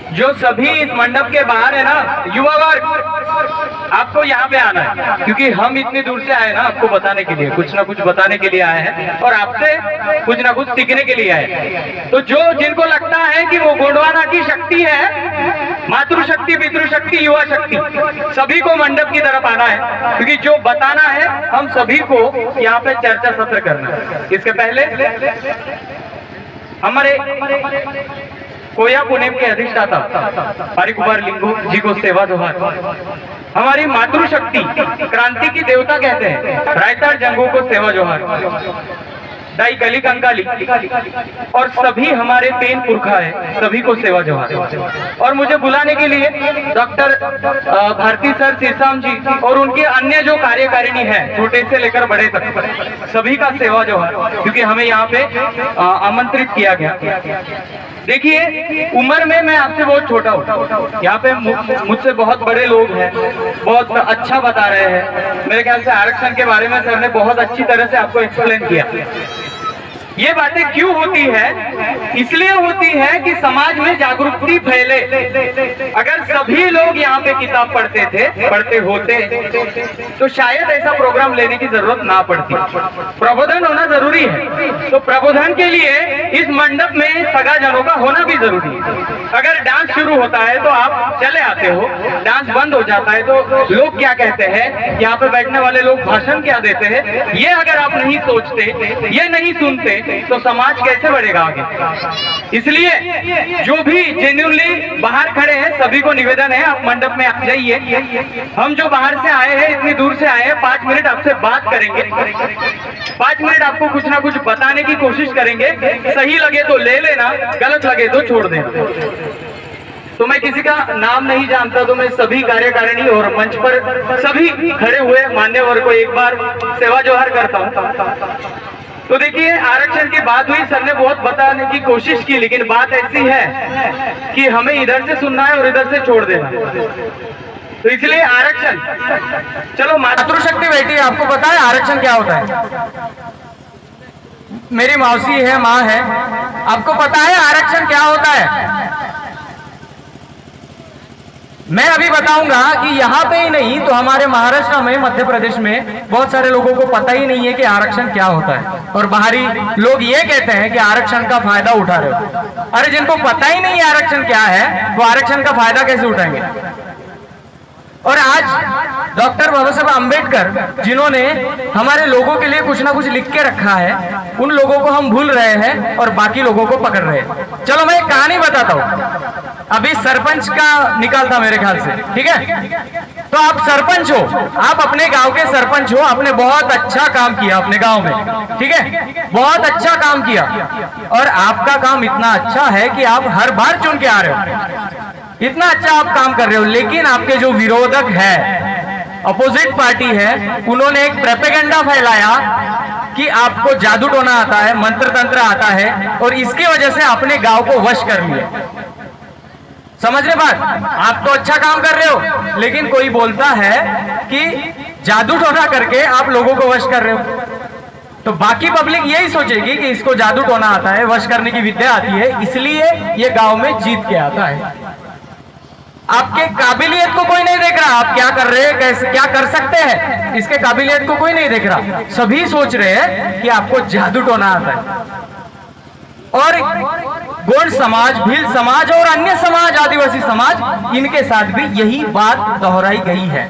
जो सभी इस मंडप के बाहर है ना, युवा वर्ग, आपको यहाँ पे आना है, क्योंकि हम इतनी दूर से आए ना आपको बताने के लिए, कुछ ना कुछ बताने के लिए आए हैं और आपसे कुछ ना कुछ सीखने के लिए आए। तो जो जिनको लगता है कि वो गोंडवाना की शक्ति है, मातृशक्ति, पितृशक्ति, युवा शक्ति, सभी को मंडप की तरफ आना है, क्योंकि जो बताना है हम सभी को यहाँ पे चर्चा सत्र करना है। इसके पहले हमारे कोया पुणे के अधिष्ठाता हरिकुमार लिंगू जी को सेवा जोहार। हमारी मातृशक्ति, क्रांति की देवता कहते हैं, रायताड़ जंगू को सेवा जोहार। दाई कली कंकाली और सभी हमारे 3 पुरखा है, सभी को सेवा जोहार। और मुझे बुलाने के लिए डॉक्टर भारती सर सिरसाम जी और उनके अन्य जो कार्यकारिणी है, छोटे से लेकर बड़े तक, सभी का सेवा जोहार, क्योंकि हमें यहाँ पे आमंत्रित किया गया। देखिए, उम्र में मैं आपसे बहुत छोटा हूँ, यहाँ पे मुझसे बहुत बड़े लोग हैं, बहुत अच्छा बता रहे हैं। मेरे ख्याल से आरक्षण के बारे में सर ने बहुत अच्छी तरह से आपको एक्सप्लेन किया। ये बातें क्यों होती है? इसलिए होती है कि समाज में जागरूकता फैले। अगर सभी लोग यहाँ पे किताब पढ़ते होते तो शायद ऐसा प्रोग्राम लेने की जरूरत ना पड़ती। प्रबोधन होना जरूरी है, तो प्रबोधन के लिए इस मंडप में सगाजनों का होना भी जरूरी है। अगर डांस शुरू होता है तो आप चले आते हो, डांस बंद हो जाता है तो लोग क्या कहते हैं, यहाँ पे बैठने वाले लोग भाषण क्या देते हैं, ये अगर आप नहीं सोचते, ये नहीं सुनते, तो समाज कैसे बढ़ेगा आगे। इसलिए जो भी जेन्युइनली बाहर खड़े हैं, सभी को निवेदन है, आप मंडप में आ जाइए। हम जो बाहर से आए हैं, इतनी दूर से आए हैं, 5 मिनट आपसे बात करेंगे, 5 मिनट आपको कुछ ना कुछ बताने की कोशिश करेंगे। सही लगे तो ले लेना, गलत लगे तो छोड़ देना। तो मैं किसी का नाम नहीं जानता, तो मैं सभी कार्यकारिणी और मंच पर सभी खड़े हुए मान्यवर को एक बार सेवा जोहार करता हूँ। तो देखिए, आरक्षण की बात हुई, सर ने बहुत बताने की कोशिश की, लेकिन बात ऐसी है कि हमें इधर से सुनना है और इधर से छोड़ देना। तो इसलिए आरक्षण, चलो मातृशक्ति बैठी है, आपको पता है आरक्षण क्या होता है? मेरी मौसी है, माँ है, आपको पता है आरक्षण क्या होता है? मैं अभी बताऊंगा कि यहाँ पे ही नहीं तो हमारे महाराष्ट्र में, मध्य प्रदेश में बहुत सारे लोगों को पता ही नहीं है कि आरक्षण क्या होता है, और बाहरी लोग ये कहते हैं कि आरक्षण का फायदा उठा रहे हो। अरे जिनको पता ही नहीं है आरक्षण क्या है, वो आरक्षण का फायदा कैसे उठाएंगे? और आज डॉक्टर बाबा साहब अम्बेडकर जिन्होंने हमारे लोगों के लिए कुछ ना कुछ लिख के रखा है, उन लोगों को हम भूल रहे हैं और बाकी लोगों को पकड़ रहे हैं। चलो मैं एक कहानी बताता हूँ। अभी सरपंच का निकाल था मेरे ख्याल से, ठीक है? तो आप सरपंच हो, आप अपने गांव के सरपंच हो, आपने बहुत अच्छा काम किया अपने गांव में, ठीक है? बहुत अच्छा काम किया, और आपका काम इतना अच्छा है कि आप हर बार चुन के आ रहे हो, इतना अच्छा आप काम कर रहे हो। लेकिन आपके जो विरोधक है, अपोजिट पार्टी है, उन्होंने एक प्रोपेगेंडा फैलाया कि आपको जादू टोना आता है, मंत्र तंत्र आता है, और इसकी वजह से अपने गांव को वश कर लिया। समझ रहे बात? आप तो अच्छा काम कर रहे हो, लेकिन कोई बोलता है कि जादू टोना करके आप लोगों को वश कर रहे हो, तो बाकी पब्लिक यही सोचेगी कि इसको जादू टोना आता है, वश करने की विद्या आती है, इसलिए ये गांव में जीत के आता है। आपके काबिलियत को कोई नहीं देख रहा, आप क्या कर रहे हैं, कैसे क्या कर सकते हैं, इसके काबिलियत को कोई नहीं देख रहा। सभी सोच रहे हैं कि आपको जादू टोना आता है। और गोंड समाज, भील समाज और अन्य समाज, आदिवासी समाज, इनके साथ भी यही बात दोहराई गई है,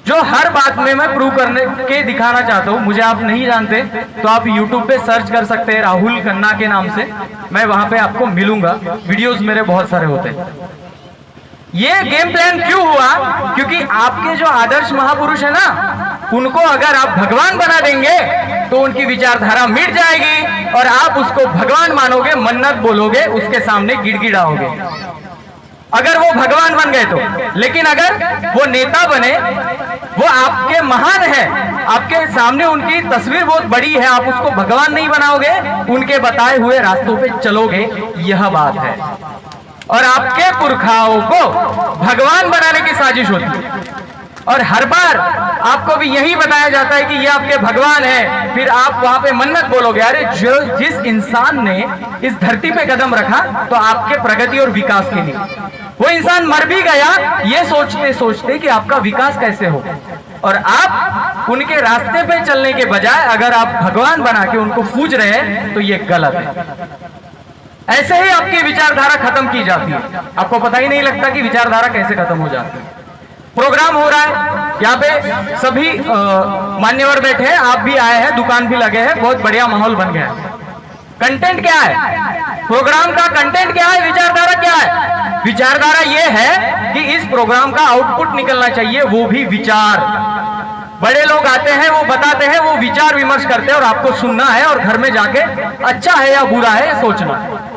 जो हर बात में मैं प्रूव करने के दिखाना चाहता हूं। मुझे आप नहीं जानते तो आप YouTube पे सर्च कर सकते हैं, राहुल खन्ना के नाम से, मैं वहां पे आपको मिलूंगा, वीडियोस मेरे बहुत सारे होते हैं। ये गेम प्लान क्यों हुआ? क्योंकि आपके जो आदर्श महापुरुष है ना, उनको अगर आप भगवान बना देंगे तो उनकी विचारधारा मिट जाएगी और आप उसको भगवान मानोगे, मन्नत बोलोगे, उसके सामने गिड़गिड़ाओगे, अगर वो भगवान बन गए तो। लेकिन अगर वो नेता बने, वो आपके महान है, आपके सामने उनकी तस्वीर बहुत बड़ी है, आप उसको भगवान नहीं बनाओगे, उनके बताए हुए रास्तों पे चलोगे, यह बात है। और आपके पुरखाओं को भगवान बनाने की साजिश होती है, और हर बार आपको भी यही बताया जाता है कि ये आपके भगवान है, फिर आप वहां पे मन्नत बोलोगे। अरे जिस इंसान ने इस धरती पे कदम रखा तो आपके प्रगति और विकास के लिए, वो इंसान मर भी गया ये सोचते सोचते कि आपका विकास कैसे हो, और आप उनके रास्ते पे चलने के बजाय अगर आप भगवान बना के उनको पूज रहे हैं तो ये गलत है। ऐसे ही आपकी विचारधारा खत्म की जाती है, आपको पता ही नहीं लगता कि विचारधारा कैसे खत्म हो जाती है। प्रोग्राम हो रहा है, यहाँ पे सभी मान्यवर बैठे हैं, आप भी आए हैं, दुकान भी लगे हैं, बहुत बढ़िया माहौल बन गया है। कंटेंट क्या है प्रोग्राम का? कंटेंट क्या है? विचारधारा क्या है? विचारधारा ये है कि इस प्रोग्राम का आउटपुट निकलना चाहिए, वो भी विचार। बड़े लोग आते हैं, वो बताते हैं, वो विचार विमर्श करते हैं और आपको सुनना है और घर में जाके अच्छा है या बुरा है ये सोचना है।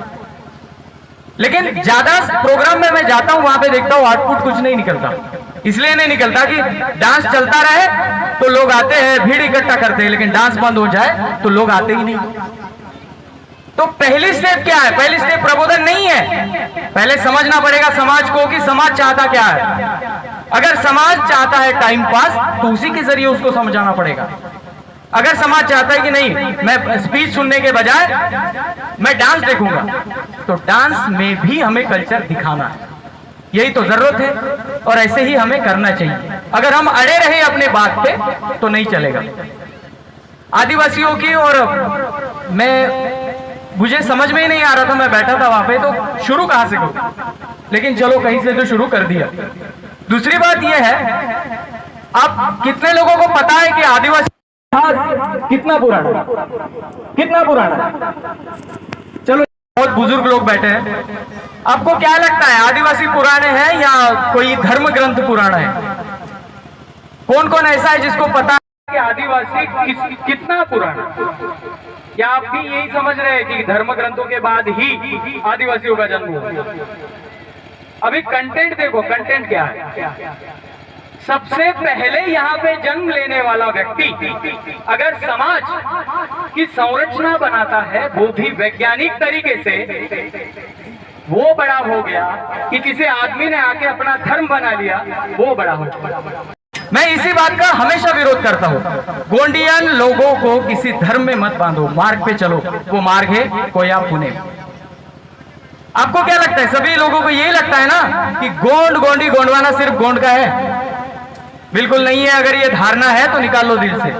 लेकिन ज्यादा प्रोग्राम में मैं जाता हूं, वहां पे देखता हूं आउटपुट कुछ नहीं निकलता। इसलिए नहीं निकलता कि डांस चलता रहे तो लोग आते हैं, भीड़ इकट्ठा करते हैं, लेकिन डांस बंद हो जाए तो लोग आते ही नहीं। तो पहली स्टेप क्या है? पहली स्टेप प्रबोधन नहीं है। पहले समझना पड़ेगा समाज को कि समाज चाहता क्या है। अगर समाज चाहता है टाइम पास तो उसी के जरिए उसको समझाना पड़ेगा। अगर समाज चाहता है कि नहीं मैं स्पीच सुनने के बजाय मैं डांस देखूंगा, तो डांस में भी हमें कल्चर दिखाना है, यही तो जरूरत है और ऐसे ही हमें करना चाहिए। अगर हम अड़े रहे अपने बात पे तो नहीं चलेगा। आदिवासियों की, और मुझे समझ में ही नहीं आ रहा था, मैं बैठा था वहां पे तो शुरू कहां से करूं, लेकिन चलो कहीं से तो शुरू कर दिया। दूसरी बात यह है, आप कितने लोगों को पता है कि आदिवासी कितना पुराना, कितना पुराना? चलो बहुत बुजुर्ग लोग बैठे हैं, आपको क्या लगता है आदिवासी पुराने हैं या कोई धर्म ग्रंथ पुराना है? कौन कौन ऐसा है जिसको पता है कि आदिवासी कितना पुराना? क्या आप भी यही समझ रहे हैं कि धर्म ग्रंथों के बाद ही आदिवासियों का जन्म हुआ? अभी कंटेंट देखो, कंटेंट क्या है। सबसे पहले यहाँ पे जन्म लेने वाला व्यक्ति अगर समाज की संरचना बनाता है, वो भी वैज्ञानिक तरीके से, वो बड़ा हो गया कि किसी आदमी ने आके अपना धर्म बना लिया, वो बड़ा हो गया। मैं इसी बात का हमेशा विरोध करता हूँ। गोंडियन लोगों को किसी धर्म में मत बांधो, मार्ग पे चलो, वो मार्ग है कोया पुणे। आपको क्या लगता है? सभी लोगों को यही लगता है ना कि गोंड, गोंडी, गोंडवाना सिर्फ गोंड का है? बिल्कुल नहीं है। अगर ये धारणा है तो निकाल लो दिल से।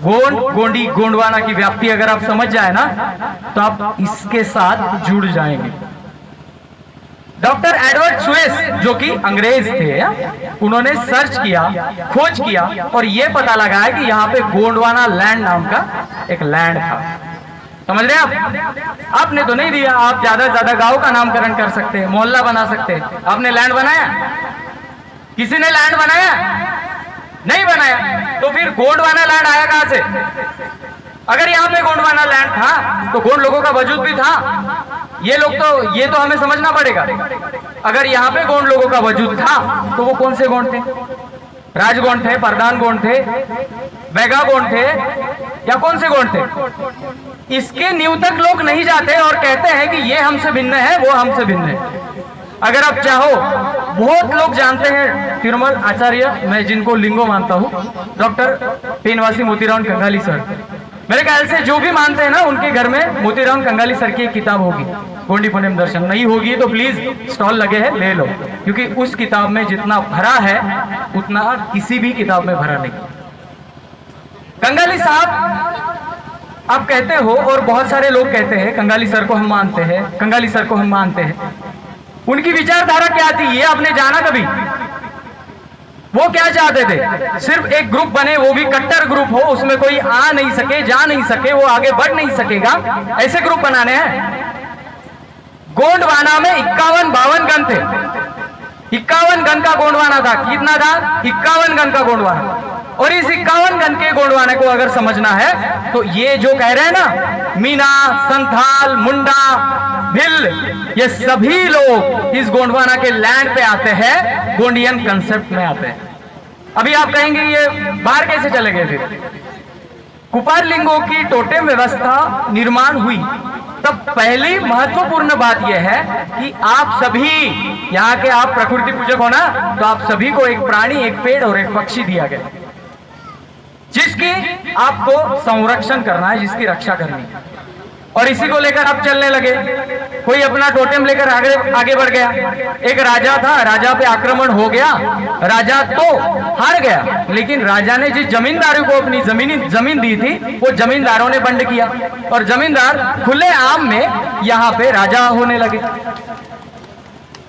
गोंड, गोंडी, गोंडवाना की व्याप्ति अगर आप समझ जाए ना तो आप इसके साथ जुड़ जाएंगे। डॉक्टर एडवर्ड स्वेस जो कि अंग्रेज थे, उन्होंने सर्च किया, खोज किया और यह पता लगाया कि यहाँ पे गोंडवाना लैंड नाम का एक लैंड था। समझ रहे आप? आपने तो नहीं दिया, आप ज्यादा से ज्यादा गांव का नामकरण कर सकते हैं, मोहल्ला बना सकते हैं। आपने लैंड बनाया? किसी ने लैंड बनाया? नहीं बनाया। तो फिर गोंडवाना लैंड आया कहां से? अगर यहाँ पे गोंडवाना लैंड था तो गोंड लोगों का वजूद भी था। ये तो हमें समझना पड़ेगा। अगर यहाँ पे गोंड लोगों का वजूद था तो वो कौन से गोंड थे? राजगोंड थे, प्रधान गोंड थे, बैगा गोंड थे, या कौन से गोंड थे? इसके नींव तक लोग नहीं जाते और कहते हैं कि ये हमसे भिन्न है, वो हमसे भिन्न है। अगर आप चाहो, बहुत लोग जानते हैं तिरुमल आचार्य, मैं जिनको लिंगो मानता हूँ, डॉक्टर पेनवासी मोतीराम कंगाली सर। मेरे ख्याल से जो भी मानते हैं ना उनके घर में मोतीराम कंगाली सर की एक किताब होगी, गोंडी पुनम दर्शन। नहीं होगी तो प्लीज स्टॉल लगे हैं ले लो, क्योंकि उस किताब में जितना भरा है उतना किसी भी किताब में भरा नहीं। कंगाली साहब आप कहते हो और बहुत सारे लोग कहते हैं कंगाली सर को हम मानते हैं, कंगाली सर को हम मानते हैं। उनकी विचारधारा क्या थी ये आपने जाना कभी? वो क्या चाहते थे? सिर्फ एक ग्रुप बने, वो भी कट्टर ग्रुप हो, उसमें कोई आ नहीं सके, जा नहीं सके, वो आगे बढ़ नहीं सकेगा, ऐसे ग्रुप बनाने हैं। गोंडवाना में 51-52 गण थे। 51 गण का गोंडवाना था। कितना था? 51 गण का गोंडवाना। और इस 51 गण के गोंडवाने को अगर समझना है तो ये जो कह रहे हैं ना, मीना, संथाल, मुंडा, भिल, ये सभी लोग इस गोंडवाना के लैंड पे आते हैं, गोंडियन कंसेप्ट में आते हैं। अभी आप कहेंगे ये बाहर कैसे चले गए? फिर कुपार लिंगों की टोटेम व्यवस्था निर्माण हुई तब पहली महत्वपूर्ण बात यह है कि आप सभी यहाँ के, आप प्रकृति पूजक हो ना, तो आप सभी को एक प्राणी, एक पेड़ और एक पक्षी दिया गया। जिसकी आपको संरक्षण करना है, जिसकी रक्षा करनी है, और इसी को लेकर आप चलने लगे। कोई अपना टोटेम लेकर आगे बढ़ गया। एक राजा था, राजा पे आक्रमण हो गया, राजा तो हार गया, लेकिन राजा ने जिस जमींदारों को अपनी जमीन दी थी वो जमींदारों ने बंड किया, और जमींदार खुले आम में यहाँ पे राजा होने लगे।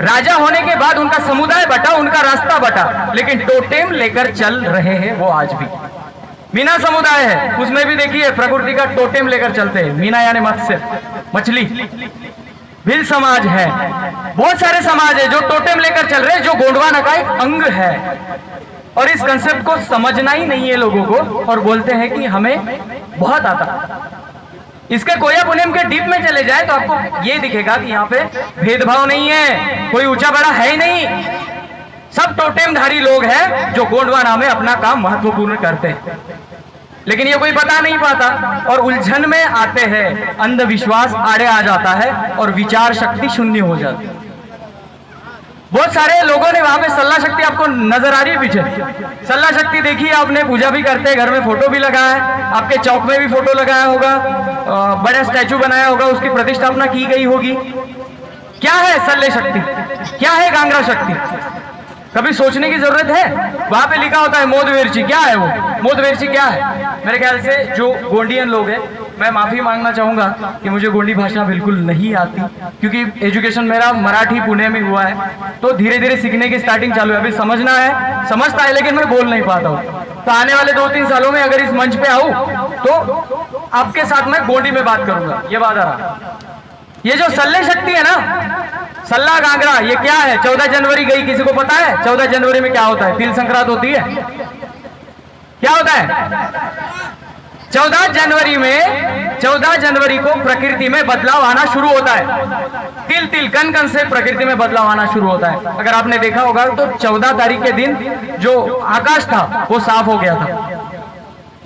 राजा होने के बाद उनका समुदाय बटा, उनका रास्ता बटा, लेकिन टोटेम लेकर चल रहे हैं वो आज भी। मीना समुदाय है, उसमें भी देखिए प्रकृति का टोटेम लेकर चलते हैं। मीना यानी मत्स्य, मछली। भिल समाज है, बहुत सारे समाज है जो टोटेम लेकर चल रहे हैं, जो गोंडवाना का एक अंग है। और इस कंसेप्ट को समझना ही नहीं है लोगों को, और बोलते हैं कि हमें बहुत आता। इसके कोया पुनेम के डीप में चले जाए तो आपको ये दिखेगा कि यहाँ पे भेदभाव नहीं है, कोई ऊंचा बड़ा है ही नहीं। सब टोटेमधारी लोग हैं जो गोंडवाना में अपना काम महत्वपूर्ण करते हैं, लेकिन ये कोई बता नहीं पाता और उलझन में आते हैं। अंधविश्वास आड़े आ जाता है और विचार शक्ति शून्य हो जाती है। बहुत सारे लोगों ने वहां पे सल्ला शक्ति आपको नजर आ रही है पीछे, सल्ला शक्ति देखिए आपने, पूजा भी करते हैं, घर में फोटो भी लगाया है, आपके चौक में भी फोटो लगाया होगा, बड़ा स्टैचू बनाया होगा, उसकी प्रतिष्ठापना की गई होगी। क्या है सल्ले शक्ति, क्या है गांगरा शक्ति? कभी सोचने की जरूरत है? वहां पे लिखा होता है मोदवेरची, क्या है वो मोदवेरची क्या है? मेरे ख्याल से जो गोंडियन लोग हैं, मैं माफी मांगना चाहूंगा कि मुझे गोंडी भाषा बिल्कुल नहीं आती, क्योंकि एजुकेशन मेरा मराठी पुणे में हुआ है, तो धीरे धीरे सीखने की स्टार्टिंग चालू है। अभी समझना है, समझता है, लेकिन मैं बोल नहीं पाता हूँ। तो आने वाले 2-3 सालों में अगर इस मंच पे आऊं तो आपके साथ मैं गोंडी में बात करूंगा, ये बात आ रहा। ये जो सल्ले शक्ति है ना, सल्ला गांगरा, ये क्या है? 14 जनवरी गई, किसी को पता है 14 जनवरी में क्या होता है? तिल संक्रांत होती है। क्या होता है 14 जनवरी में? 14 जनवरी को प्रकृति में बदलाव आना शुरू होता है। तिल तिल कन कन से प्रकृति में बदलाव आना शुरू होता है। अगर आपने देखा होगा तो 14 तारीख के दिन जो आकाश था वो साफ हो गया था।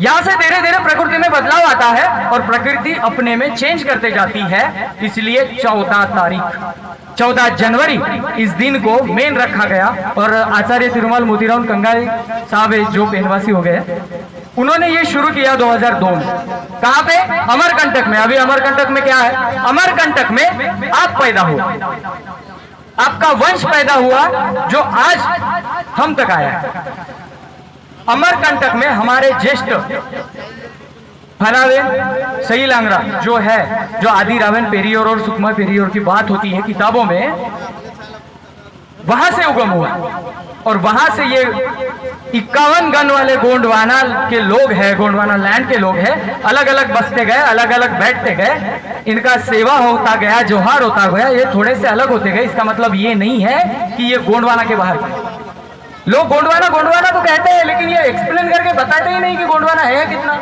यहां से धीरे धीरे प्रकृति में बदलाव आता है और प्रकृति अपने में चेंज करते जाती है। इसलिए 14 तारीख 14 जनवरी इस दिन को मेन रखा गया। और आचार्य तिरुमल मोतीराम कंगाई साहब जो पेनवासी हो गए, उन्होंने ये शुरू किया 2002 में। कहां पे? अमरकंटक में। अभी अमरकंटक में क्या है? अमरकंटक में आप पैदा हो, आपका वंश पैदा हुआ जो आज हम तक आया है। अमरकंटक में हमारे ज्येष्ठ फनावेन सही लांगरा जो है, जो आदि रावण पेरियोर और सुकमा पेरियोर की बात होती है किताबों में, वहां से उगम हुआ। और वहां से ये 51 गण वाले गोंडवाना के लोग हैं, गोंडवाना लैंड के लोग हैं, अलग अलग बसते गए, अलग अलग बैठते गए, इनका सेवा होता गया, जोहार होता गया, ये थोड़े से अलग होते गए। इसका मतलब ये नहीं है कि ये गोंडवाना के बाहर। लोग गोंडवाना गोंडवाना तो कहते हैं, लेकिन ये एक्सप्लेन करके बताते ही नहीं कि गोंडवाना है कितना।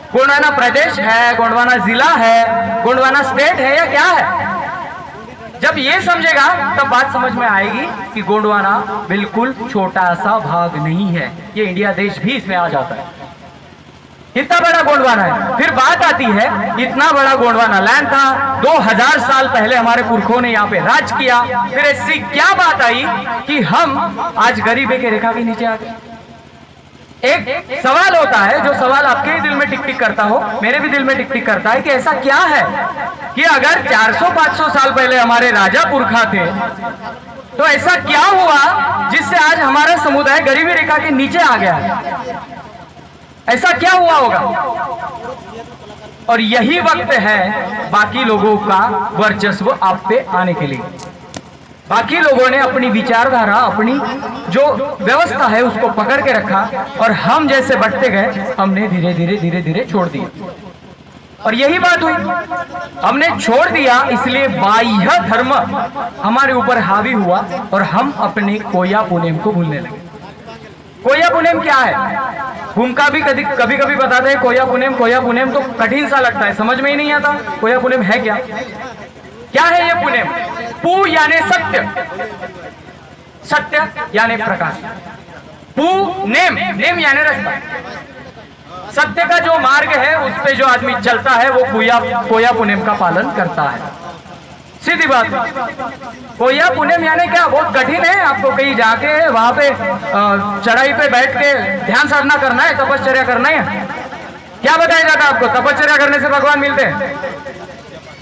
गोंडवाना प्रदेश है, गोंडवाना जिला है, गोंडवाना स्टेट है या क्या है? जब ये समझेगा तब बात समझ में आएगी कि गोंडवाना बिल्कुल छोटा सा भाग नहीं है, ये इंडिया देश भी इसमें आ जाता है। इतना बड़ा गोंडवाना है। फिर बात आती है, इतना बड़ा गोंडवाना लैंड था, 2000 साल पहले हमारे पुरखों ने यहाँ पे राज किया। फिर ऐसी क्या बात आई कि हम आज गरीबी की रेखा के नीचे आ गए? एक सवाल होता है, जो सवाल आपके ही दिल में टिक टिक करता हो, मेरे भी दिल में टिक टिक करता है कि ऐसा क्या है कि अगर 400-500 साल पहले हमारे राजा पुरखा थे, तो ऐसा क्या हुआ जिससे आज हमारा समुदाय गरीबी रेखा के नीचे आ गया? ऐसा क्या हुआ होगा? और यही वक्त है बाकी लोगों का वर्चस्व आप पे आने के लिए। बाकी लोगों ने अपनी विचारधारा, अपनी जो व्यवस्था है उसको पकड़ के रखा, और हम जैसे बढ़ते गए, हमने धीरे धीरे धीरे धीरे छोड़ दिया। और यही बात हुई, हमने छोड़ दिया, इसलिए बाह्य धर्म हमारे ऊपर हावी हुआ और हम अपने कोया पुनेम को भूलने लगे। कोया पुनेम क्या है? भूमिका भी कभी कभी बताते हैं कोया पुनेम तो कठिन सा लगता है, समझ में ही नहीं आता कोया पुनेम है क्या। क्या है ये पुनेम? पू यानी सत्य, सत्य यानी प्रकाश, पू नेम, नेम यानी रास्ता। सत्य का जो मार्ग है उस पे जो आदमी चलता है वो कोया पुनेम का पालन करता है। सीधी बात। कोया पुण्यम यानी क्या, बहुत कठिन है। आपको कहीं जाके वहां पे चढ़ाई पे बैठ के ध्यान साधना करना है, तपश्चर्या करना है। क्या बताया जाता है आपको? तपश्चर्या करने से भगवान मिलते हैं,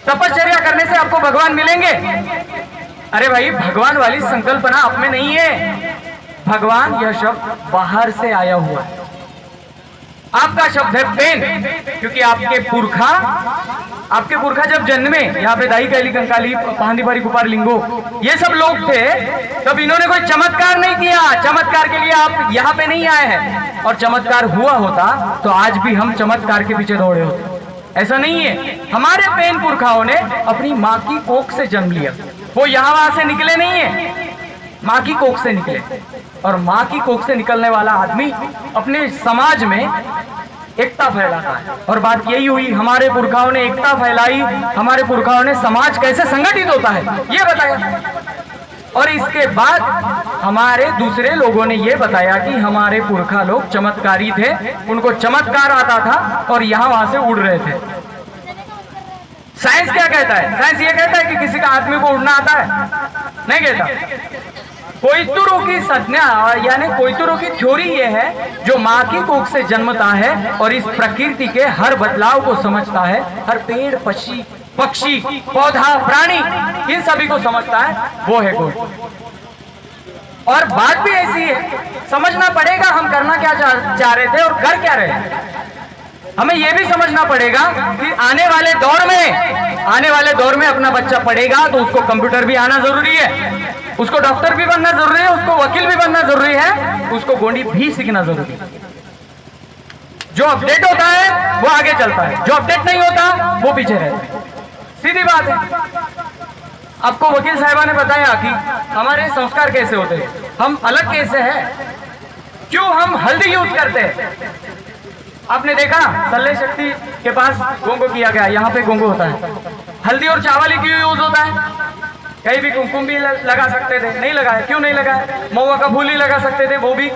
तपश्चर्या करने से आपको भगवान मिलेंगे। अरे भाई, भगवान वाली संकल्पना आप में नहीं है। भगवान यह शब्द बाहर से आया हुआ है। आपका शब्द है पेन, क्योंकि आपके पुरखा जब जन्मे, यहाँ पे दाई कैली कंकाली पांदी पारी कुपार लिंगो ये सब लोग थे, तब इन्होंने कोई चमत्कार नहीं किया। चमत्कार के लिए आप यहाँ पे नहीं आए हैं। और चमत्कार हुआ होता तो आज भी हम चमत्कार के पीछे दौड़े होते। ऐसा नहीं है। हमारे पेन पुरखाओं ने अपनी माँ की कोख से जन्म लिया। वो यहाँ वहां से निकले नहीं है, माँ की कोख से निकले। और माँ की कोख से निकलने वाला आदमी अपने समाज में एकता फैलाता है। और बात यही हुई, हमारे पुरखाओं ने एकता फैलाई, हमारे पुरखाओं ने समाज कैसे संगठित होता है ये बताया। और इसके बाद हमारे दूसरे लोगों ने ये बताया कि हमारे पुरखा लोग चमत्कारी थे, उनको चमत्कार आता था और यहाँ वहां से उड़ रहे थे। साइंस क्या कहता है? साइंस ये कहता है कि किसी का आदमी को उड़ना आता है? नहीं कहता। कोइतुरो की संज्ञा यानी कोइतुरो की थ्योरी ये है, जो माँ की कोख से जन्मता है और इस प्रकृति के हर बदलाव को समझता है, हर पेड़ पक्षी पौधा प्राणी इन सभी को समझता है, वो है कोई। और बात भी ऐसी है, समझना पड़ेगा हम करना क्या चाह रहे थे और कर क्या रहे। हमें यह भी समझना पड़ेगा कि आने वाले दौर में अपना बच्चा पढ़ेगा तो उसको कंप्यूटर भी आना जरूरी है, उसको डॉक्टर भी बनना जरूरी है, उसको वकील भी बनना जरूरी है, उसको गोंडी भी सीखना जरूरी है। जो अपडेट होता है वो आगे चलता है, जो अपडेट नहीं होता वो पीछे रहता है। सीधी बात है। आपको वकील साहिबा ने बताया कि हमारे संस्कार कैसे होते हैं, हम अलग कैसे हैं, क्यों हम हल्दी यूज करते हैं। आपने देखा सल्ले शक्ति के पास गोंगो किया गया, यहाँ पे गोंगो होता है। हल्दी और चावल ही क्यों यूज होता है? कहीं भी कुमकुम भी लगा सकते थे, नहीं लगाया। क्यों नहीं लगाया? महुआ का फूल ही लगा सकते थे, वो भी,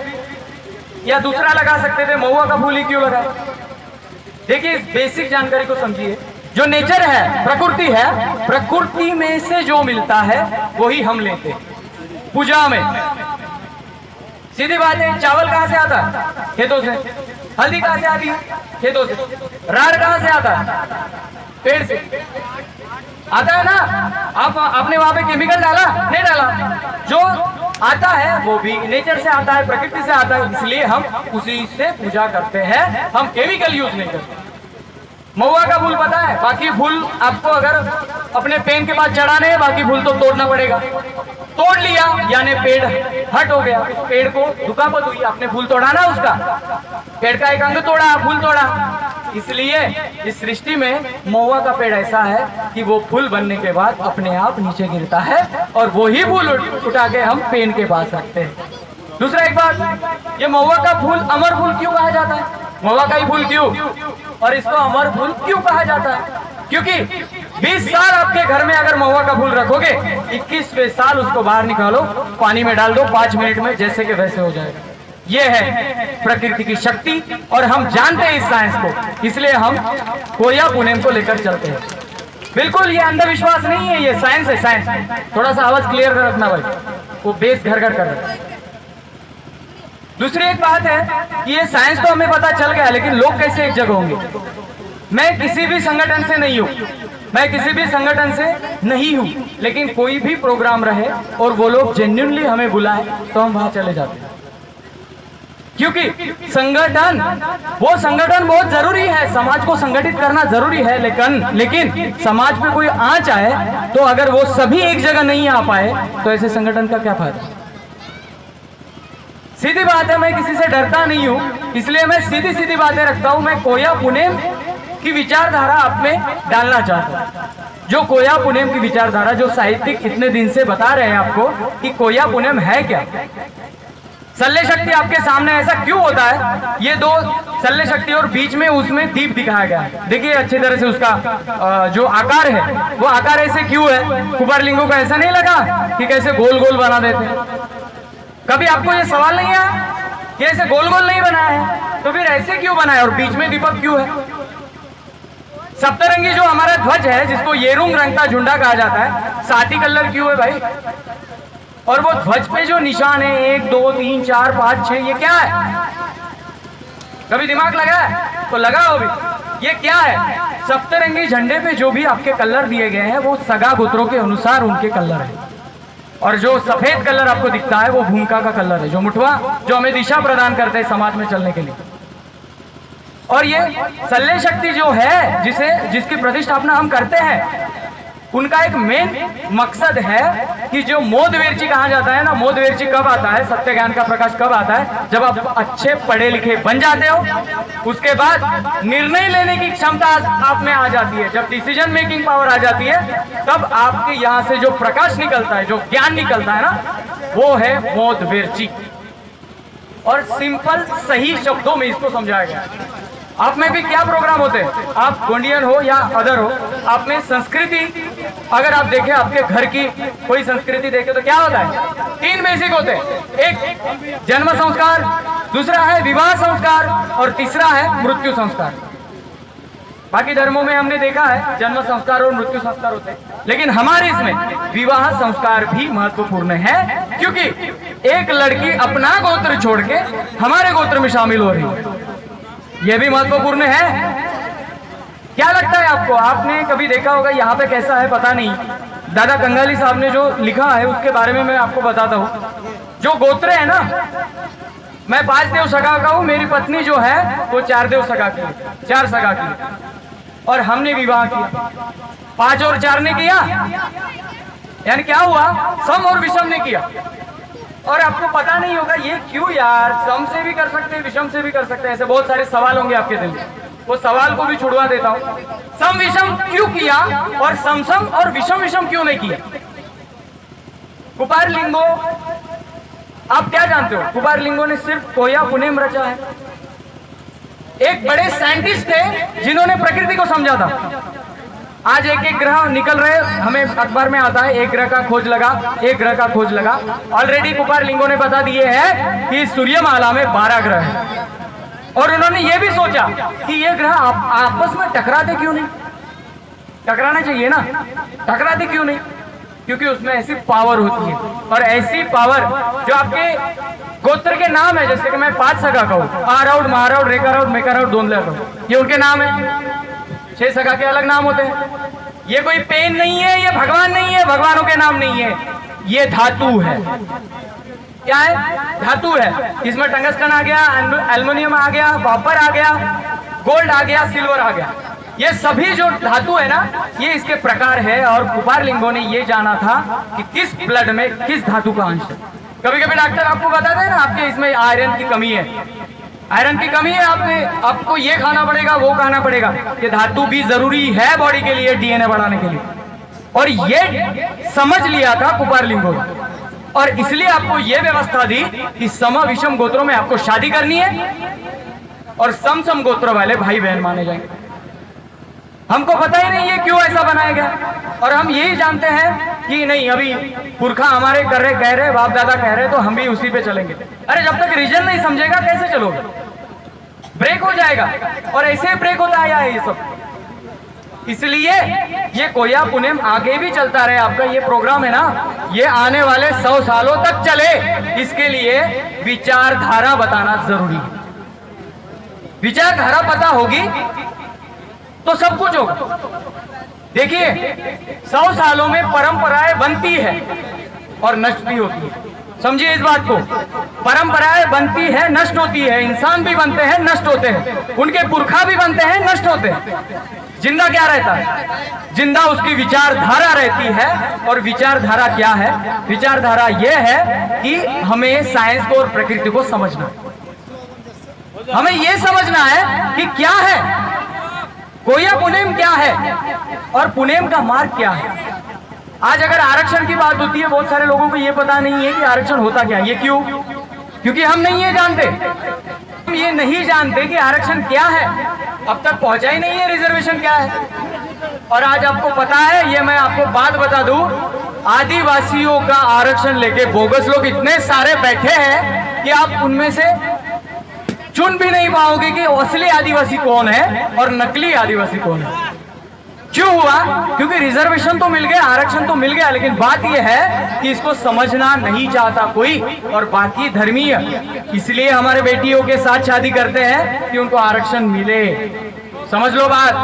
या दूसरा लगा सकते थे, महुआ का फूल ही क्यों लगाया? देखिए, इस बेसिक जानकारी को समझिए। जो नेचर है, प्रकृति है, प्रकृति में से जो मिलता है वही हम लेते हैं पूजा में। सीधी बात है। चावल कहां से आता है? खेतों से। हल्दी कहां से आती है? खेतों से। राड़ कहां से आता है? पेड़ से आता है ना। आपने वहां पे केमिकल डाला? नहीं डाला। जो आता है वो भी नेचर से आता है, प्रकृति से आता है, इसलिए हम उसी से पूजा करते हैं, हम केमिकल यूज नहीं करते। महुआ का फूल पता है? बाकी फूल आपको अगर अपने पेन के पास चढ़ाने हैं, बाकी फूल तो तोड़ना पड़ेगा। तोड़ लिया यानी पेड़ हट हो गया, पेड़ को दुखापत हुई, आपने फूल तोड़ा ना, उसका पेड़ का एक अंग तोड़ा, फूल तोड़ा। इसलिए इस सृष्टि में महुआ का पेड़ ऐसा है कि वो फूल बनने के बाद अपने आप नीचे गिरता है और वो ही फूल उठा के हम पेन के पास रखते हैं। दूसरा एक बात, ये महुआ का फूल अमर फूल क्यों कहा जाता है? महुआ का ही फूल क्यों, और इसको अमर फूल क्यों कहा जाता है? क्योंकि 20 साल आपके घर में अगर महुआ का फूल रखोगे, 21वें साल उसको बाहर निकालो, पानी में डाल दो, 5 मिनट में जैसे के वैसे हो जाएगा। ये है प्रकृति की शक्ति, और हम जानते हैं इस साइंस को, इसलिए हम कोया पुनेम को लेकर चलते हैं। बिल्कुल ये अंधविश्वास नहीं है, ये साइंस है, साइंस। थोड़ा सा आवाज क्लियर कर रखना भाई, वो बेस घर घर कर रहा है। दूसरी एक बात है कि ये साइंस तो हमें पता चल गया, लेकिन लोग कैसे एक जगह होंगे? मैं किसी भी संगठन से नहीं हूं, लेकिन कोई भी प्रोग्राम रहे और वो लोग जेन्युइनली हमें बुलाए तो हम वहां चले जाते हैं। क्योंकि संगठन बहुत जरूरी है, समाज को संगठित करना जरूरी है, लेकिन समाज पे कोई आंच आए तो अगर वो सभी एक जगह नहीं आ पाए तो ऐसे संगठन का क्या फायदा? सीधी बात है, मैं किसी से डरता नहीं हूं, इसलिए मैं सीधी सीधी बातें रखता हूं। मैं कोया पुनेम की विचारधारा आप में डालना चाहता हूं। जो कोया पुनेम की विचारधारा, जो साहित्यिक इतने दिन से बता रहे हैं आपको कि कोया पुनेम है क्या। सल्ले शक्ति आपके सामने ऐसा क्यों होता है? ये दो सल्ले शक्ति और बीच में उसमें दीप दिखाया गया है। देखिए अच्छी तरह से उसका जो आकार है, वो आकार ऐसे क्यों है? कुमार लिंगों का ऐसा नहीं लगा कि कैसे गोल गोल बना देते? कभी आपको ये सवाल नहीं आया कि ऐसे गोल गोल नहीं बनाया है, तो फिर ऐसे क्यों बनाया और बीच में दीपक क्यों है? सप्तरंगी जो हमारा ध्वज है, जिसको येरुंग रंग का झुंडा कहा जाता है, 7 कलर क्यों है भाई? और वो ध्वज पे जो निशान है 1 2 3 4 5 6, ये क्या है? कभी दिमाग लगा है? तो लगाओ भी, ये क्या है? सप्तरंगी झंडे पे जो भी आपके कलर दिए गए हैं वो सगा गोत्रों के अनुसार उनके कलर है। और जो सफेद कलर आपको दिखता है वो भूमिका का कलर है, जो मुठवा, जो हमें दिशा प्रदान करते हैं समाज में चलने के लिए। और ये शल्य शक्ति जो है, जिसकी प्रतिष्ठापना हम करते हैं, उनका एक मेन मकसद है कि जो मोदवेरची कहा जाता है ना, मोदवेरची कब आता है, सत्य ज्ञान का प्रकाश कब आता है? जब आप अच्छे पढ़े लिखे बन जाते हो, उसके बाद निर्णय लेने की क्षमता आप में आ जाती है, जब डिसीजन मेकिंग पावर आ जाती है, तब आपके यहाँ से जो प्रकाश निकलता है, जो ज्ञान निकलता है ना, वो है मोदवेरची। और सिंपल सही शब्दों में इसको समझाया गया। आप में भी क्या प्रोग्राम होते हैं, आप गोंडियन हो या अदर हो, आप में संस्कृति, अगर आप देखें आपके घर की कोई संस्कृति देखें तो क्या होता है? 3 बेसिक होते हैं। एक जन्म संस्कार, दूसरा है विवाह संस्कार और तीसरा है मृत्यु संस्कार। बाकी धर्मों में हमने देखा है जन्म संस्कार और मृत्यु संस्कार होते हैं, लेकिन हमारे इसमें विवाह संस्कार भी महत्वपूर्ण है, क्योंकि एक लड़की अपना गोत्र छोड़ के हमारे गोत्र में शामिल हो रही है, यह भी महत्वपूर्ण है। क्या लगता है आपको? आपने कभी देखा होगा, यहाँ पे कैसा है पता नहीं, दादा कंगाली साहब ने जो लिखा है उसके बारे में मैं आपको बताता हूँ। जो गोत्र है ना, मैं 5 देव सगा का हूँ, मेरी पत्नी जो है वो 4 देव सगा की, 4 सगा की, और हमने विवाह किया, 5 और 4 ने किया, यानी क्या हुआ? सम और विषम ने किया। और आपको पता नहीं होगा ये क्यों यार, सम से भी कर सकते हैं, विषम से भी कर सकते हैं, ऐसे बहुत सारे सवाल होंगे आपके दिल में, वो सवाल को भी छुड़वा देता हूं। सम विषम क्यों किया और समसम और विषम विषम क्यों नहीं किया? कुपार लिंगो, आप क्या जानते हो? कुपार लिंगो ने सिर्फ कोया पुनेम रचा है। एक बड़े साइंटिस्ट थे जिन्होंने प्रकृति को समझा था। आज एक एक ग्रह निकल रहे, हमें अखबार में आता है, एक ग्रह का खोज लगा, एक ग्रह का खोज लगा। ऑलरेडी कुपार लिंगो ने बता दिए है कि सूर्यमाला में 12 ग्रह हैं, और उन्होंने ये भी सोचा कि ये ग्रह आपस में टकराते क्यों नहीं? टकराना चाहिए ना, टकराते क्यों नहीं? क्योंकि उसमें ऐसी पावर होती है, और ऐसी पावर जो आपके गोत्र के नाम है, जैसे कि मैं 5 सगा का हूँ, आराउड, महाराउड, रेकाराउड, मेकाराउड, दोनलेराउड, ये उनके नाम है। 6 सगा के अलग नाम होते हैं। ये कोई पेन नहीं है, ये भगवान नहीं है, भगवानों के नाम नहीं है, ये धातु है। क्या है? धातु है। इसमें टंगस्टन आ गया, एल्युमिनियम आ गया, कॉपर आ गया, गोल्ड आ गया, सिल्वर आ गया। ये सभी जो धातु है ना, ये इसके प्रकार है। और कुपार लिंगो ने ये जाना था कि किस ब्लड में किस धातु का अंश है। कभी कभी डॉक्टर आपको बताते हैं ना, आपके इसमें आयरन की कमी है, आयरन की कमी है, आपको ये खाना पड़ेगा, वो खाना पड़ेगा। ये धातु भी जरूरी है बॉडी के लिए, डीएनए बढ़ाने के लिए। और ये समझ लिया था कुपार लिंगो, और इसलिए आपको ये व्यवस्था दी कि सम विषम गोत्रों में आपको शादी करनी है, और सम सम गोत्र वाले भाई बहन माने जाएंगे। हमको पता ही नहीं है क्यों ऐसा बनाया गया, और हम यही जानते हैं कि नहीं, अभी पुरखा हमारे कह रहे, बाप दादा कह रहे, तो हम भी उसी पे चलेंगे। अरे जब तक रीजन नहीं समझेगा कैसे चलोगे? ब्रेक हो जाएगा, और ऐसे ब्रेक होता आया है ये सब। इसलिए ये कोया पुनेम आगे भी चलता रहे। आपका ये प्रोग्राम है ना, ये आने वाले 100 सालों तक चले, इसके लिए विचारधारा बताना जरूरी है। विचारधारा पता होगी तो सब कुछ होगा। देखिए, 100 सालों में परंपराएं बनती है और नष्ट भी होती है। समझिए इस बात को, परंपराएं बनती है, नष्ट होती है। इंसान भी बनते हैं, नष्ट होते हैं, उनके पुरखा भी बनते हैं, नष्ट होते हैं। जिंदा क्या रहता है? जिंदा उसकी विचारधारा रहती है। और विचारधारा क्या है? विचारधारा यह है कि हमें साइंस को और प्रकृति को समझना, हमें यह समझना है कि क्या है कोया पुनेम, क्या है और पुनेम का मार्ग क्या है। आज अगर आरक्षण की बात होती है, बहुत सारे लोगों को यह पता नहीं है कि आरक्षण होता क्या है। ये क्यों? क्योंकि हम नहीं ये जानते, हम ये नहीं जानते कि आरक्षण क्या है। अब तक पहुंचा ही नहीं है रिजर्वेशन क्या है। और आज आपको पता है, ये मैं आपको बात बता दूं, आदिवासियों का आरक्षण लेके बोगस लोग इतने सारे बैठे हैं कि आप उनमें से चुन भी नहीं पाओगे कि असली आदिवासी कौन है और नकली आदिवासी कौन है। क्यों हुआ? क्योंकि रिजर्वेशन तो मिल गया, आरक्षण तो मिल गया, लेकिन बात यह है कि इसको समझना नहीं चाहता कोई, और बाकी धर्मीय इसलिए हमारे बेटियों के साथ शादी करते हैं कि उनको आरक्षण मिले। समझ लो बात।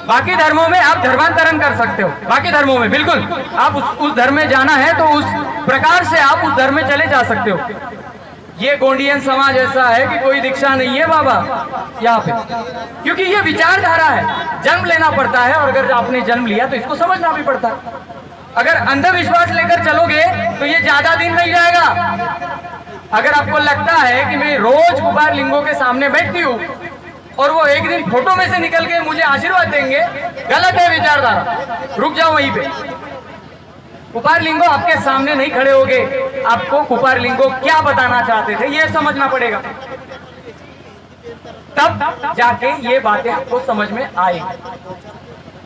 बाकी धर्मों में आप धर्मांतरण कर सकते हो, बाकी धर्मों में बिल्कुल आप उस धर्म में जाना है तो उस प्रकार से आप उस धर्म में चले जा सकते हो। ये गोंडियन समाज ऐसा है कि कोई दीक्षा नहीं है बाबा यहाँ पे, क्योंकि ये विचारधारा है, जन्म लेना पड़ता है, और अगर आपने जन्म लिया तो इसको समझना भी पड़ता है। अगर अंधविश्वास लेकर चलोगे तो ये ज्यादा दिन नहीं जाएगा। अगर आपको लगता है कि मैं रोज कुमार लिंगों के सामने बैठती हूँ और वो एक दिन फोटो में से निकल के मुझे आशीर्वाद देंगे, गलत है विचारधारा, रुक जाओ वहीं पे। कुपार लिंगो आपके सामने नहीं खड़े होगे, आपको कुपार लिंगो क्या बताना चाहते थे ये समझना पड़ेगा, तब जाके ये बातें आपको समझ में आए।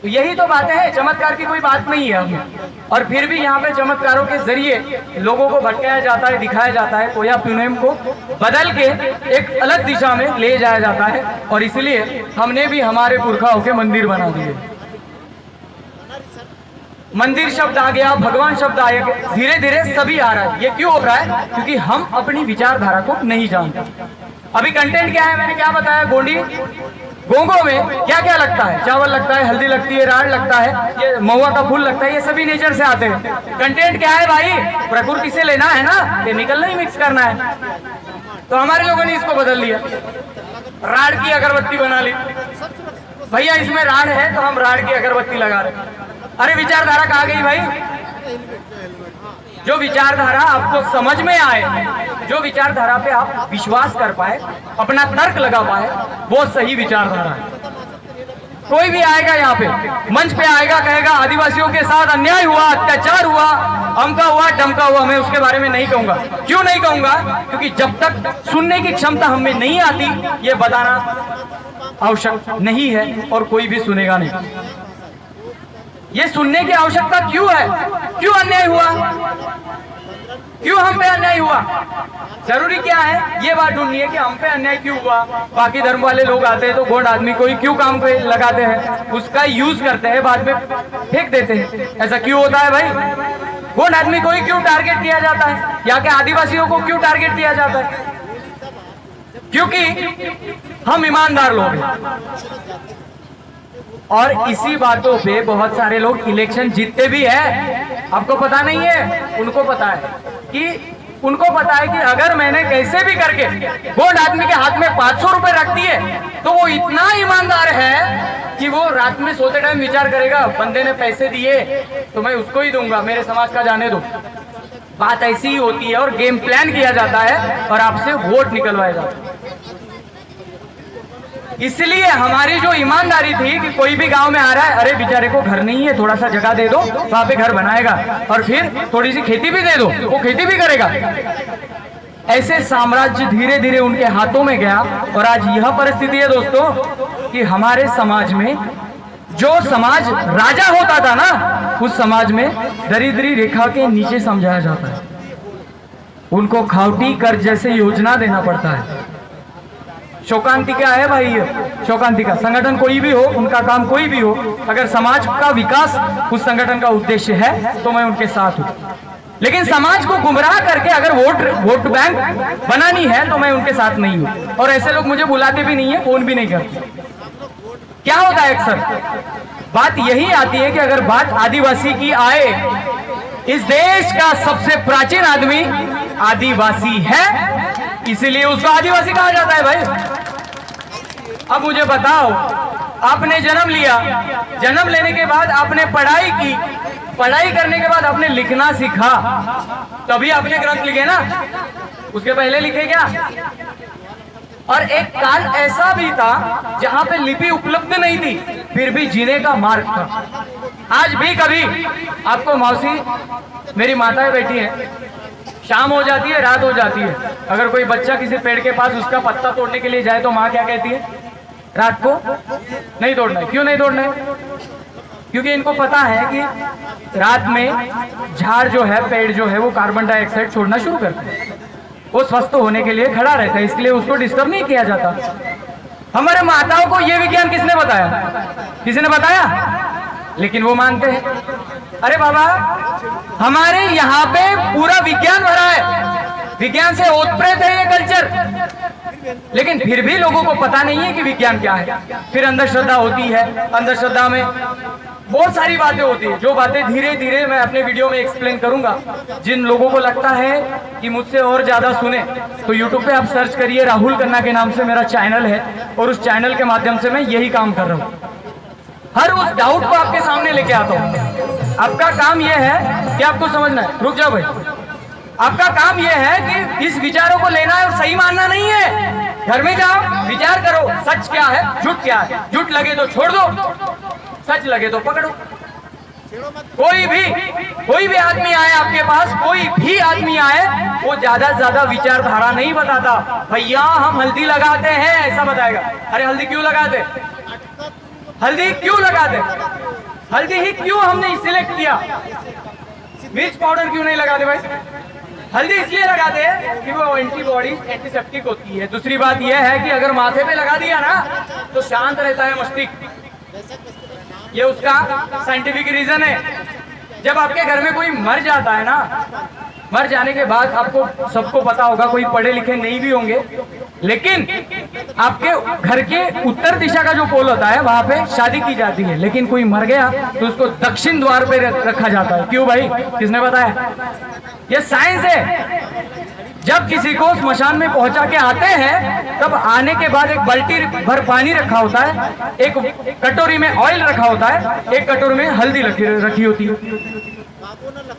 तो यही तो बातें हैं, चमत्कार की कोई बात नहीं है हमें। और फिर भी यहाँ पे चमत्कारों के जरिए लोगों को भटकाया जाता है, दिखाया जाता है, कोया प्यूनेम को बदल के एक अलग दिशा में ले जाया जाता है, और इसलिए हमने भी हमारे पुरखाओं के मंदिर बना दिए। मंदिर शब्द आ गया, भगवान शब्द आ गया, धीरे धीरे सभी आ रहा है। ये क्यों हो रहा है? क्योंकि हम अपनी विचारधारा को नहीं जानते। अभी कंटेंट क्या है, मैंने क्या बताया, गोंडी गोंगो में क्या क्या लगता है, चावल लगता है, हल्दी लगती है, राड़ लगता है, ये महुआ का फूल लगता है, ये सभी नेचर से आते हैं। कंटेंट क्या है भाई? प्रकृति से लेना है ना, केमिकल नहीं मिक्स करना है। तो हमारे लोगों ने इसको बदल लिया, राड़ की अगरबत्ती बना ली। भैया इसमें राड़ है तो हम राड़ की अगरबत्ती लगा रहे। अरे विचारधारा कहाँ गई भाई? जो विचारधारा आपको समझ में आए, जो विचारधारा पे आप विश्वास कर पाए, अपना तर्क लगा पाए, वो सही विचारधारा है। कोई भी आएगा यहाँ पे, मंच पे आएगा, कहेगा आदिवासियों के साथ अन्याय हुआ, अत्याचार हुआ, अमका हुआ, डमका हुआ, मैं उसके बारे में नहीं कहूंगा। क्यों नहीं कहूंगा? क्योंकि जब तक सुनने की क्षमता हमें नहीं आती, ये बताना आवश्यक नहीं है, और कोई भी सुनेगा नहीं। ये सुनने की आवश्यकता क्यों है? क्यों अन्याय हुआ, क्यों हम पे अन्याय हुआ, जरूरी क्या है ये बात ढूंढनी है कि हम पे अन्याय क्यों हुआ। बाकी धर्म वाले लोग आते हैं तो गोंड आदमी को ही क्यों काम पे लगाते हैं, उसका यूज करते हैं, बाद में फेंक देते हैं। ऐसा क्यों होता है भाई? गोंड आदमी को ही क्यों टारगेट किया जाता है, यहाँ के आदिवासियों को क्यों टारगेट किया जाता है? क्योंकि हम ईमानदार लोग हैं, और इसी बातों पे बहुत सारे लोग इलेक्शन जीतते भी है। आपको पता नहीं है, उनको पता है कि उनको पता है कि अगर मैंने कैसे भी करके गोंड आदमी के हाथ में 500 रुपए रख दिए तो वो इतना ईमानदार है कि वो रात में सोते टाइम विचार करेगा, बंदे ने पैसे दिए तो मैं उसको ही दूंगा, मेरे समाज का जाने दो। बात ऐसी ही होती है, और गेम प्लान किया जाता है और आपसे वोट निकलवाया जाता है। इसलिए हमारी जो ईमानदारी थी कि कोई भी गांव में आ रहा है, अरे बेचारे को घर नहीं है, थोड़ा सा जगह दे दो, वहां पे घर बनाएगा, और फिर थोड़ी सी खेती भी दे दो, वो खेती भी करेगा। ऐसे साम्राज्य धीरे धीरे उनके हाथों में गया, और आज यह परिस्थिति है दोस्तों कि हमारे समाज में जो समाज राजा होता था ना, उस समाज में दरिद्री रेखा के नीचे समझाया जाता है। उनको खावटी कर्ज जैसे योजना देना पड़ता है। शोकांतिका है भाई, ये शोकांतिका संगठन कोई भी हो, उनका काम कोई भी हो, अगर समाज का विकास उस संगठन का उद्देश्य है तो मैं उनके साथ हूं। लेकिन समाज को गुमराह करके अगर वोट बैंक बनानी है तो मैं उनके साथ नहीं हूं। और ऐसे लोग मुझे बुलाते भी नहीं है, फोन भी नहीं करते। क्या होता है अक्सर? बात यही आती है कि अगर बात आदिवासी की आए, इस देश का सबसे प्राचीन आदमी आदिवासी है, इसीलिए उसको आदिवासी कहा जाता है भाई। अब मुझे बताओ, आपने जन्म लिया, जन्म लेने के बाद आपने पढ़ाई की, पढ़ाई करने के बाद आपने लिखना सीखा, तभी आपने ग्रंथ लिखे ना, उसके पहले लिखे क्या? और एक काल ऐसा भी था जहां पे लिपि उपलब्ध नहीं थी, फिर भी जीने का मार्ग था। आज भी कभी आपको मौसी, मेरी माताएं बैठी हैं, शाम हो जाती है, रात हो जाती है, अगर कोई बच्चा किसी पेड़ के पास उसका पत्ता तोड़ने के लिए जाए तो माँ क्या कहती है? रात को नहीं तोड़ना है। क्यों नहीं तोड़ना है? क्योंकि इनको पता है कि रात में झाड़ जो है, पेड़ जो है, वो कार्बन डाइऑक्साइड छोड़ना शुरू करते हैं, वो स्वस्थ होने के लिए खड़ा रहता है, इसलिए उसको डिस्टर्ब नहीं किया जाता। हमारे माताओं को ये विज्ञान किसने बताया? किसी ने बताया? लेकिन वो मानते हैं। अरे बाबा, हमारे यहाँ पे पूरा विज्ञान भरा है, विज्ञान से ओतप्रोत है ये कल्चर, लेकिन फिर भी लोगों को पता नहीं है कि विज्ञान क्या है। फिर अंधश्रद्धा होती है, अंधश्रद्धा में बहुत सारी बातें होती है, जो बातें धीरे धीरे मैं अपने वीडियो में एक्सप्लेन करूंगा। जिन लोगों को लगता है कि मुझसे और ज्यादा सुने, तो यूट्यूब पे आप सर्च करिए, राहुल खन्ना के नाम से मेरा चैनल है, और उस चैनल के माध्यम से मैं यही काम कर रहा हूँ। हर उस डाउट को आपके सामने लेके आता हूँ। आपका काम यह है कि आपको समझना है, रुक जाओ भाई, आपका काम यह है कि इस विचारों को लेना है और सही मानना नहीं है। घर में जाओ, विचार करो, सच क्या है, झूठ क्या है, झूठ लगे तो छोड़ दो, सच लगे तो पकड़ो। कोई भी आदमी आए आपके पास, कोई भी आदमी आए, वो ज्यादा से ज्यादा विचारधारा नहीं बताता। भैया हम हल्दी लगाते हैं ऐसा बताएगा। अरे हल्दी क्यों लगाते? हल्दी क्यों लगाते? हल्दी ही क्यों हमने सिलेक्ट किया? मिर्च पाउडर क्यों नहीं लगाते भाई? हल्दी इसलिए लगाते हैं कि वो एंटीबॉडी, एंटीसेप्टिक होती है। दूसरी बात यह है कि अगर माथे पे लगा दिया ना तो शांत रहता है मस्तिष्क। ये उसका साइंटिफिक रीजन है। जब आपके घर में कोई मर जाता है ना, मर जाने के बाद आपको सबको पता होगा, कोई पढ़े लिखे नहीं भी होंगे, लेकिन आपके घर के उत्तर दिशा का जो पोल होता है वहां पे शादी की जाती है। लेकिन कोई मर गया तो उसको दक्षिण द्वार पे रखा जाता है। क्यों भाई? किसने बताया? ये साइंस है। जब किसी को स्मशान में पहुंचा के आते हैं, तब आने के बाद एक बाल्टी भर पानी रखा होता है, एक कटोरी में ऑयल रखा होता है, एक कटोरी में हल्दी रखी होती है।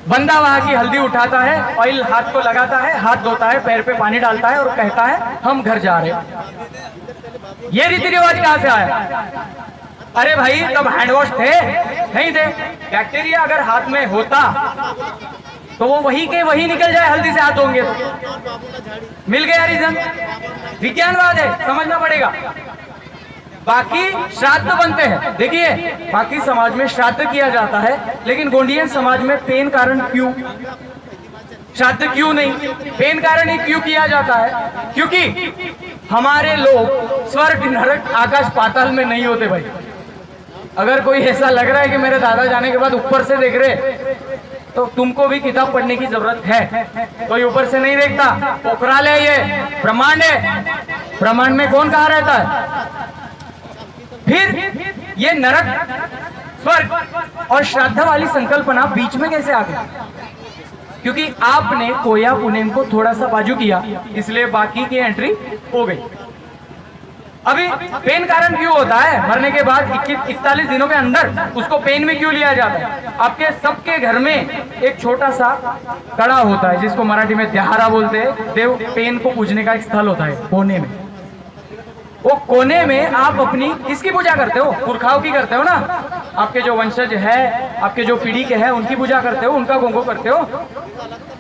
बंदा वहां की हल्दी उठाता है, ऑयल हाथ को लगाता है, हाथ धोता है, पैर पे पानी डालता है और कहता है हम घर जा रहे हैं। ये रीति रिवाज कहां से आया? अरे भाई तब हैंड वॉश थे? नहीं थे। बैक्टीरिया अगर हाथ में होता तो वो वही के वही निकल जाए, हल्दी से हाथ होंगे तो। मिल गया रीजन। विज्ञानवाद है, समझना पड़ेगा। बाकी श्राद्ध बनते हैं, देखिए बाकी समाज में श्राद्ध किया जाता है, लेकिन गोंडियन समाज में पेन कारण क्यों? श्राद्ध क्यों नहीं? पेन कारण ही क्यों किया जाता है? क्योंकि हमारे लोग स्वर्ग नरक आकाश पाताल में नहीं होते भाई। अगर कोई ऐसा लग रहा है कि मेरे दादा जाने के बाद ऊपर से देख रहे, तो तुमको भी किताब पढ़ने की जरूरत है। कोई ऊपर से नहीं देखता, पोखराल है, ये ब्रह्मांड है। ब्रह्मांड में कौन कहाँ रहता है? फिर ये नरक, स्वर्ग और श्राद्ध वाली संकल्पना बीच में कैसे आ गई? क्योंकि आपने कोया पुनेम को थोड़ा सा बाजू किया, इसलिए बाकी की एंट्री हो गई। अभी पेन कारण क्यों होता है? मरने के बाद 41 दिनों के अंदर उसको पेन में क्यों लिया जाता है? आपके सबके घर में एक छोटा सा कड़ा होता है, जिसको मराठी में द्यारा बोलते हैं। देव पेन को पूजने का एक स्थल होता है कोने में। वो कोने में आप अपनी किसकी पूजा करते हो? पुरखाओं की करते हो ना। आपके जो वंशज है, आपके जो पीढ़ी के हैं, उनकी पूजा करते हो, उनका गोंगो करते हो।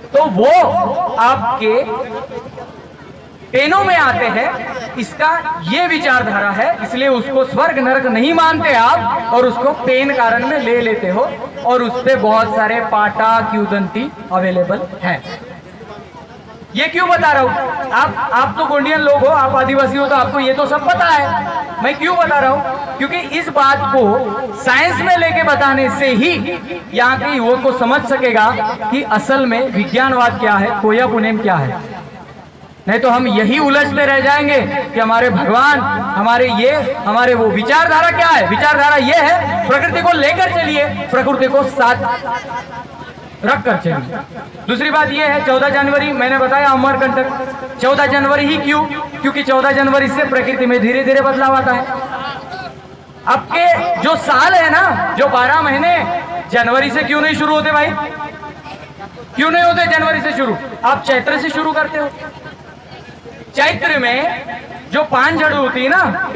तो वो आपके पेनों में आते हैं, इसका ये विचारधारा है, इसलिए उसको स्वर्ग नरक नहीं मानते आप, और उसको पेन कारण में ले लेते हो, और उस पे बहुत सारे पाटा क्यूदंती अवेलेबल है। ये क्यों बता रहा हूं? आप तो गोंडियन लोग हो, आप आदिवासी हो, तो आपको ये तो सब पता है। मैं क्यों बता रहा हूं? क्योंकि इस बात को साइंस में लेके बताने से ही यहाँ के युवक को समझ सकेगा कि असल में विज्ञानवाद क्या है, कोया पुनेम क्या है। नहीं तो हम यही उलझते रह जाएंगे कि हमारे भगवान, हमारे वो विचारधारा क्या है? विचारधारा ये है, प्रकृति को लेकर चलिए, प्रकृति को साथ रख कर चलिए। दूसरी बात यह है, 14 जनवरी मैंने बताया अमरकंटक। 14 जनवरी ही क्यों? क्योंकि 14 जनवरी से प्रकृति में धीरे धीरे बदलाव आता है। आपके जो साल है ना, जो 12 महीने, जनवरी से क्यों नहीं शुरू होते भाई? क्यों नहीं होते जनवरी से शुरू? आप चैत्र से शुरू करते हो। चैत्र में जो पान झड़ होती है ना,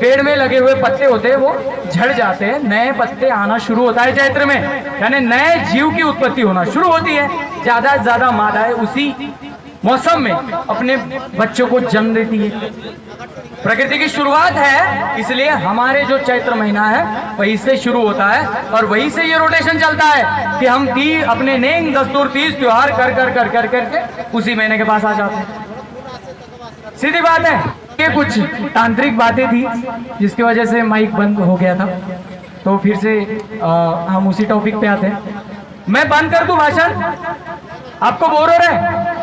पेड़ में लगे हुए पत्ते होते हैं, वो झड़ जाते हैं, नए पत्ते आना शुरू होता है चैत्र में, यानी नए जीव की उत्पत्ति होना शुरू होती है। ज्यादा से ज्यादा मादाएं उसी मौसम में अपने बच्चों को जन्म देती है। प्रकृति की शुरुआत है, इसलिए हमारे जो चैत्र महीना है वही से शुरू होता है, और वही से ये रोटेशन चलता है कि हम अपने नेम दस्तूर 30 त्योहार कर करके उसी महीने के पास आ जाते हैं। सीधी बात है। ये कुछ तांत्रिक बातें थी जिसकी वजह से माइक बंद हो गया था, तो फिर से हम उसी टॉपिक पे आते हैं। मैं बंद कर दूं भाषण? आपको बोर हो रहा है?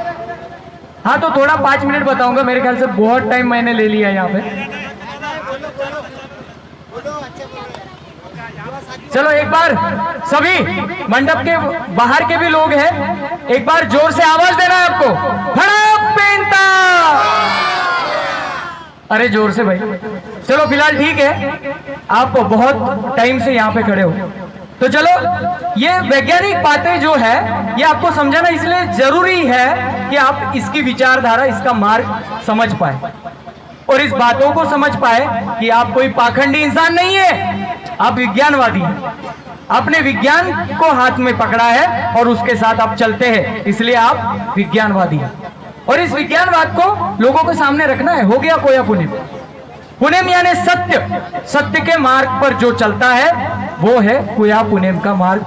हाँ, तो थोड़ा 5 मिनट बताऊंगा। मेरे ख्याल से बहुत टाइम मैंने ले लिया यहाँ पे। चलो एक बार सभी मंडप के बाहर के भी लोग हैं, एक बार जोर से आवाज देना है आपको। हड़प्पा! अरे जोर से भाई। चलो फिलहाल ठीक है, आप बहुत टाइम से यहाँ पे खड़े हो, तो चलो ये वैज्ञानिक बातें जो है ये आपको समझाना इसलिए जरूरी है कि आप इसकी विचारधारा, इसका मार्ग समझ पाए और इस बातों को समझ पाए कि आप कोई पाखंडी इंसान नहीं है, आप विज्ञानवादी हैं। आपने विज्ञान को हाथ में पकड़ा है और उसके साथ आप चलते हैं, इसलिए आप विज्ञानवादी हैं। और इस विज्ञानवाद को लोगों के सामने रखना है। हो गया कोया पुण्य। पुण्यम यानी सत्य, सत्य के मार्ग पर जो चलता है वो है कुया पुण्यम का मार्ग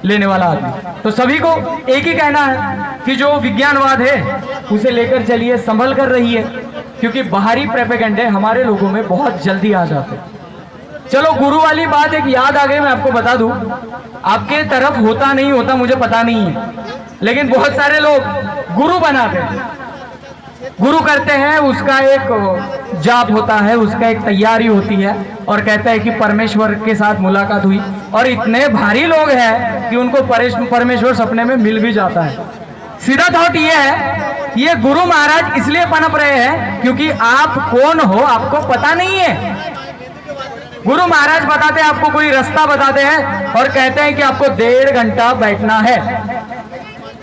लेने वाला आदमी। तो सभी को एक ही कहना है कि जो विज्ञानवाद है उसे लेकर चलिए, संभल कर रहिए, क्योंकि बाहरी प्रोपेगेंडे हमारे लोगों में बहुत जल्दी आ जाते हैं। चलो गुरु वाली बात एक याद आ गई, मैं आपको बता दूं। आपके तरफ होता नहीं होता मुझे पता नहीं है, लेकिन बहुत सारे लोग गुरु बनाते हैं, गुरु करते हैं, उसका एक जाप होता है, उसका एक तैयारी होती है और कहते हैं कि परमेश्वर के साथ मुलाकात हुई, और इतने भारी लोग हैं कि उनको परमेश्वर सपने में मिल भी जाता है। सीधा थॉट ये है, ये गुरु महाराज इसलिए पनप रहे हैं क्योंकि आप कौन हो आपको पता नहीं है। गुरु महाराज बताते हैं, आपको कोई रास्ता बताते हैं और कहते हैं कि आपको 1.5 घंटा बैठना है।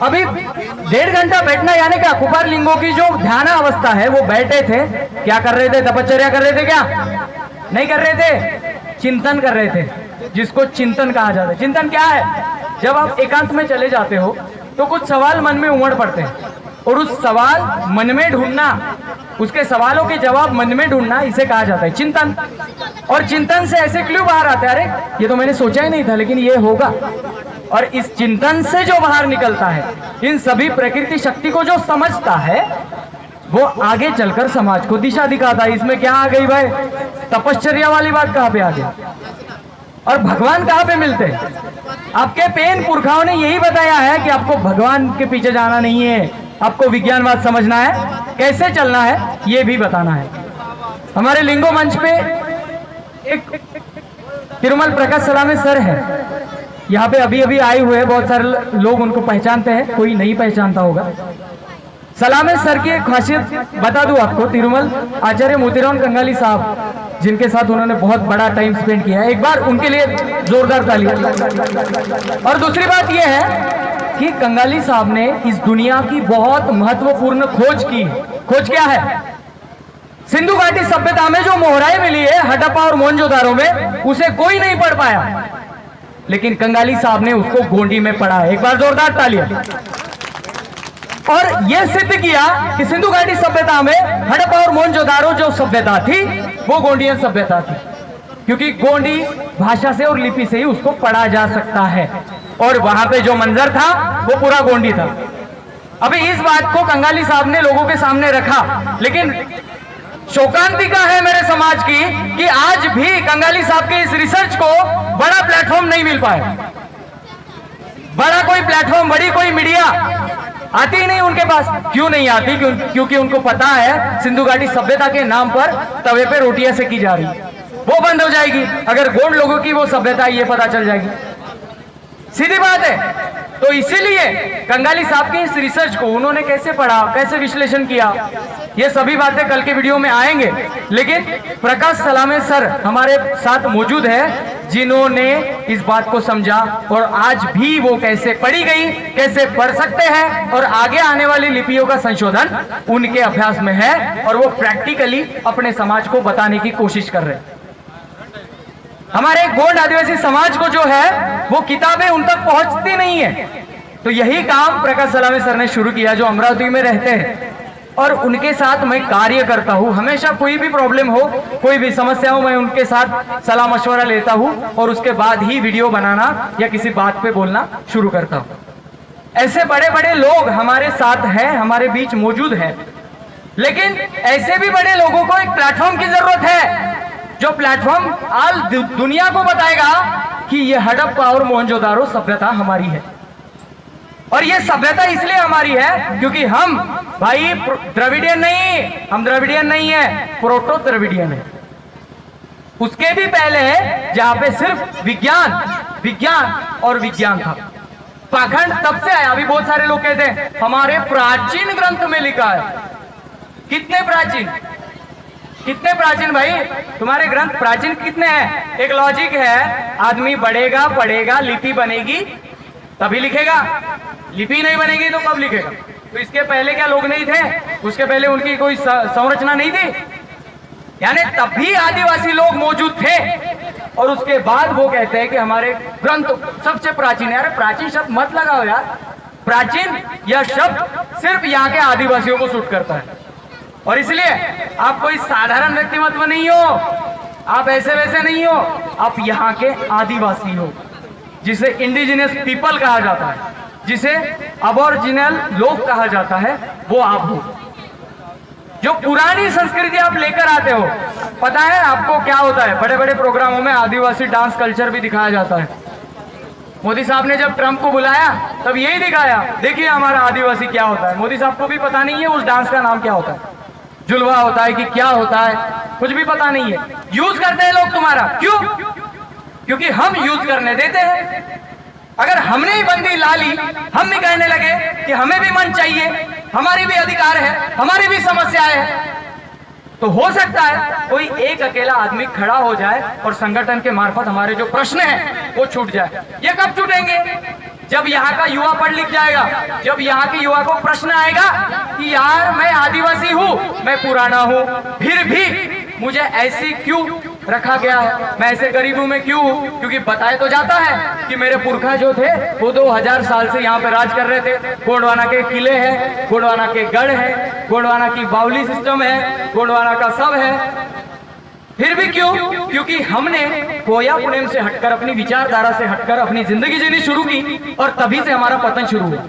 अभी 1.5 घंटा बैठना यानी क्या? कुपार लिंगों की जो ध्यान अवस्था है वो बैठे थे, क्या कर रहे थे? तपश्चर्या कर रहे थे? क्या नहीं कर रहे थे? चिंतन कर रहे थे, जिसको चिंतन कहा जाता है। चिंतन क्या है? जब आप एकांत में चले जाते हो तो कुछ सवाल मन में उमड़ पड़ते हैं और उस सवाल मन में ढूंढना, उसके सवालों के जवाब मन में ढूंढना, इसे कहा जाता है चिंतन। और चिंतन से ऐसे क्यों बाहर आते हैं, अरे ये तो मैंने सोचा ही नहीं था लेकिन ये होगा। और इस चिंतन से जो बाहर निकलता है, इन सभी प्रकृति शक्ति को जो समझता है, वो आगे चलकर समाज को दिशा दिखाता है। इसमें क्या आ गई भाई? तपश्चर्या वाली बात कहां पे आ गई? और भगवान कहां पे मिलते हैं? आपके पेन पुरखाओं ने यही बताया है कि आपको भगवान के पीछे जाना नहीं है, आपको विज्ञानवाद समझना है, कैसे चलना है ये भी बताना है। हमारे लिंगो मंच पे एक तिरुमल प्रकाश सलामे सर है, यहाँ पे अभी अभी आए हुए हैं, बहुत सारे लोग उनको पहचानते हैं, कोई नहीं पहचानता होगा। सलामे सर की एक खासियत बता दूं आपको, तिरुमल आचार्य मोतीराम कंगाली साहब, जिनके साथ उन्होंने बहुत बड़ा टाइम स्पेंड किया है, एक बार उनके लिए जोरदार ताली। और दूसरी बात यह है कि कंगाली साहब ने इस दुनिया की बहुत महत्वपूर्ण खोज की। खोज क्या है? सिंधु घाटी सभ्यता में जो मोहराएं मिली है हड़प्पा और मोहनजोदारो में, उसे कोई नहीं पढ़ पाया, लेकिन कंगाली साहब ने उसको गोंडी में पढ़ा है। एक बार जोरदार तालियां। और यह सिद्ध किया कि सिंधु घाटी सभ्यता में हड़प्पा और मोहनजोदारो जो सभ्यता थी वो गोंडियन सभ्यता थी, क्योंकि गोंडी भाषा से और लिपि से ही उसको पढ़ा जा सकता है, और वहां पे जो मंजर था वो पूरा गोंडी था। अभी इस बात को कंगाली साहब ने लोगों के सामने रखा, लेकिन शोकांतिका है मेरे समाज की कि आज भी कंगाली साहब के इस रिसर्च को बड़ा प्लेटफॉर्म नहीं मिल पाया। बड़ा कोई प्लेटफॉर्म, बड़ी कोई मीडिया आती ही नहीं उनके पास। क्यों नहीं आती? क्योंकि उनको पता है सिंधु घाटी सभ्यता के नाम पर तवे पे रोटियां सेकी जा रही, वो बंद हो जाएगी अगर गोंड लोगों की वो सभ्यता ये पता चल जाएगी। सीधी बात है। तो इसीलिए कंगाली साहब के इस रिसर्च को उन्होंने कैसे पढ़ा, कैसे विश्लेषण किया, ये सभी बातें कल के वीडियो में आएंगे। लेकिन प्रकाश सलामे सर हमारे साथ मौजूद है, जिन्होंने इस बात को समझा और आज भी वो कैसे पढ़ी गई, कैसे पढ़ सकते हैं, और आगे आने वाली लिपियों का संशोधन उनके अभ्यास में है और वो प्रैक्टिकली अपने समाज को बताने की कोशिश कर रहे हैं। हमारे गोंड आदिवासी समाज को जो है वो किताबें उन तक पहुंचती नहीं है, तो यही काम प्रकाश सलामे सर ने शुरू किया, जो अमरावती में रहते हैं, और उनके साथ मैं कार्य करता हूं। हमेशा कोई भी प्रॉब्लम हो, कोई भी समस्या हो, मैं उनके साथ सलाह मशवरा लेता हूं और उसके बाद ही वीडियो बनाना या किसी बात पे बोलना शुरू करता हूं। ऐसे बड़े बड़े लोग हमारे साथ हैं, हमारे बीच मौजूद हैं, लेकिन ऐसे भी बड़े लोगों को एक प्लेटफॉर्म की जरूरत है, जो प्लेटफॉर्म आज दुनिया को बताएगा कि ये हड़प्पा और मोहनजोदारो सभ्यता हमारी है। और ये सभ्यता इसलिए हमारी है क्योंकि हम भाई द्रविडियन नहीं, हम द्रविडियन नहीं है, प्रोटो द्रविडियन है। उसके भी पहले है जहां पे सिर्फ विज्ञान विज्ञान और विज्ञान था। पाखंड तब से आया। अभी बहुत सारे लोग कहते हैं हमारे प्राचीन ग्रंथ में लिखा है। कितने प्राचीन, कितने प्राचीन भाई? तुम्हारे ग्रंथ प्राचीन कितने हैं? एक लॉजिक है, आदमी बढ़ेगा पढ़ेगा, लिपि बनेगी तभी लिखेगा, लिपि नहीं बनेगी तो कब लिखेगा? तो इसके पहले क्या लोग नहीं थे? उसके पहले उनकी कोई संरचना नहीं थी? यानी तब भी आदिवासी लोग मौजूद थे और उसके बाद वो कहते हैं कि हमारे ग्रंथ सबसे प्राचीन है। अरे प्राचीन शब्द मत लगाओ यार, प्राचीन यह शब्द सिर्फ यहाँ के आदिवासियों को सूट करता है। और इसलिए आप कोई साधारण व्यक्तिमत्व नहीं हो, आप ऐसे वैसे नहीं हो, आप यहाँ के आदिवासी हो, जिसे इंडिजिनियस पीपल कहा जाता है, जिसे अबोरिजिनल लोग कहा जाता है, वो आप हो। जो पुरानी संस्कृति आप लेकर आते हो। पता है आपको क्या होता है? बड़े बड़े प्रोग्रामों में आदिवासी डांस कल्चर भी दिखाया जाता है। मोदी साहब ने जब ट्रंप को बुलाया तब यही दिखाया, देखिए हमारा आदिवासी क्या होता है। मोदी साहब को भी पता नहीं है उस डांस का नाम क्या होता है, जुलवा होता है कि क्या होता है, कुछ भी पता नहीं है। यूज करते हैं लोग तुम्हारा, क्यों? क्योंकि हम यूज करने देते हैं। अगर हमने ही बंदी ला ली, हम भी कहने लगे कि हमें भी मन चाहिए, हमारे भी अधिकार है, हमारी भी समस्याएं है, तो हो सकता है कोई एक अकेला आदमी खड़ा हो जाए और संगठन के मार्फत हमारे जो प्रश्न हैं वो छूट जाए। ये कब छूटेंगे? जब यहाँ का युवा पढ़ लिख जाएगा, जब यहाँ के युवा को प्रश्न आएगा कि यार मैं आदिवासी हूँ, मैं पुराना हूँ, फिर भी मुझे ऐसी क्यों रखा गया है, मैं ऐसे गरीबों में क्यों हूँ? क्योंकि बताया तो जाता है कि मेरे पुरखा जो थे वो 2000 साल से यहाँ पे राज कर रहे थे। गोंडवाना के किले हैं, गोंडवाना के गढ़ है, गोंडवाना की बावली सिस्टम है, गोंडवाना का सब है। फिर भी क्यों? क्योंकि हमने कोया पुणेम से हटकर, अपनी विचारधारा से हटकर अपनी जिंदगी जीनी शुरू की और तभी से हमारा पतन शुरू हुआ।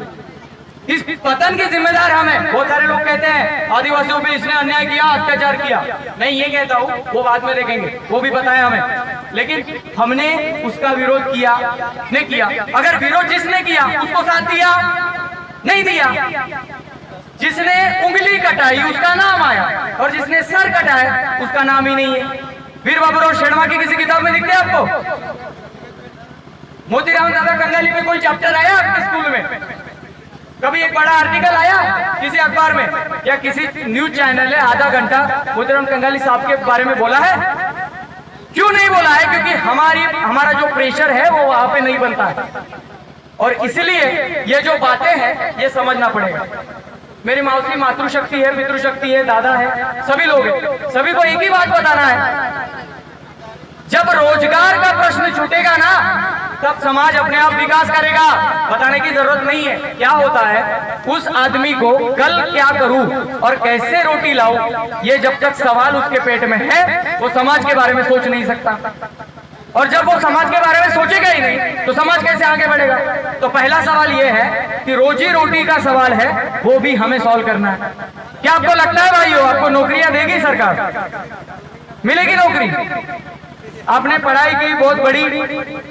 इस पतन के जिम्मेदार हमें। बहुत सारे लोग कहते हैं आदिवासियों पे इसने अन्याय किया, अत्याचार किया। नहीं, ये कहता हूँ वो बाद में देखेंगे, वो भी बताया हमें। लेकिन हमने उसका विरोध किया, नहीं किया। अगर विरोध जिसने किया उसको साथ दिया, नहीं दिया। जिसने उंगली कटाई उसका नाम आया और जिसने सर कटाया उसका नाम ही नहीं है। वीर बाबूराव शर्मा की किसी किताब में दिखते आपको? मोतीराम दादा कंगाली में कोई चैप्टर आया आपके स्कूल में? कभी एक बड़ा आर्टिकल आया किसी अखबार में या किसी न्यूज चैनल ने आधा घंटा मोतीराम कंगाली साहब के बारे में बोला है? क्यों नहीं बोला है? क्योंकि हमारा जो प्रेशर है वो वहां पे नहीं बनता है। और इसलिए ये जो बातें हैं ये समझना पड़ेगा। मेरी मौसी मातृशक्ति है, पितृशक्ति है, दादा है, सभी लोग हैं, सभी को एक ही बात बताना है। जब रोजगार का प्रश्न छूटेगा ना तब समाज अपने आप विकास करेगा। बताने की जरूरत नहीं है। क्या होता है, उस आदमी को कल क्या करूं और कैसे रोटी लाऊं, ये जब तक सवाल उसके पेट में है वो समाज के बारे में सोच नहीं सकता। और जब वो समाज के बारे में सोचेगा ही नहीं तो समाज कैसे आगे बढ़ेगा? तो पहला सवाल ये है कि रोजी रोटी का सवाल है, वो भी हमें सॉल्व करना है। क्या आपको लगता है भाइयों आपको नौकरियां देगी सरकार? मिलेगी नौकरी? आपने पढ़ाई की बहुत बड़ी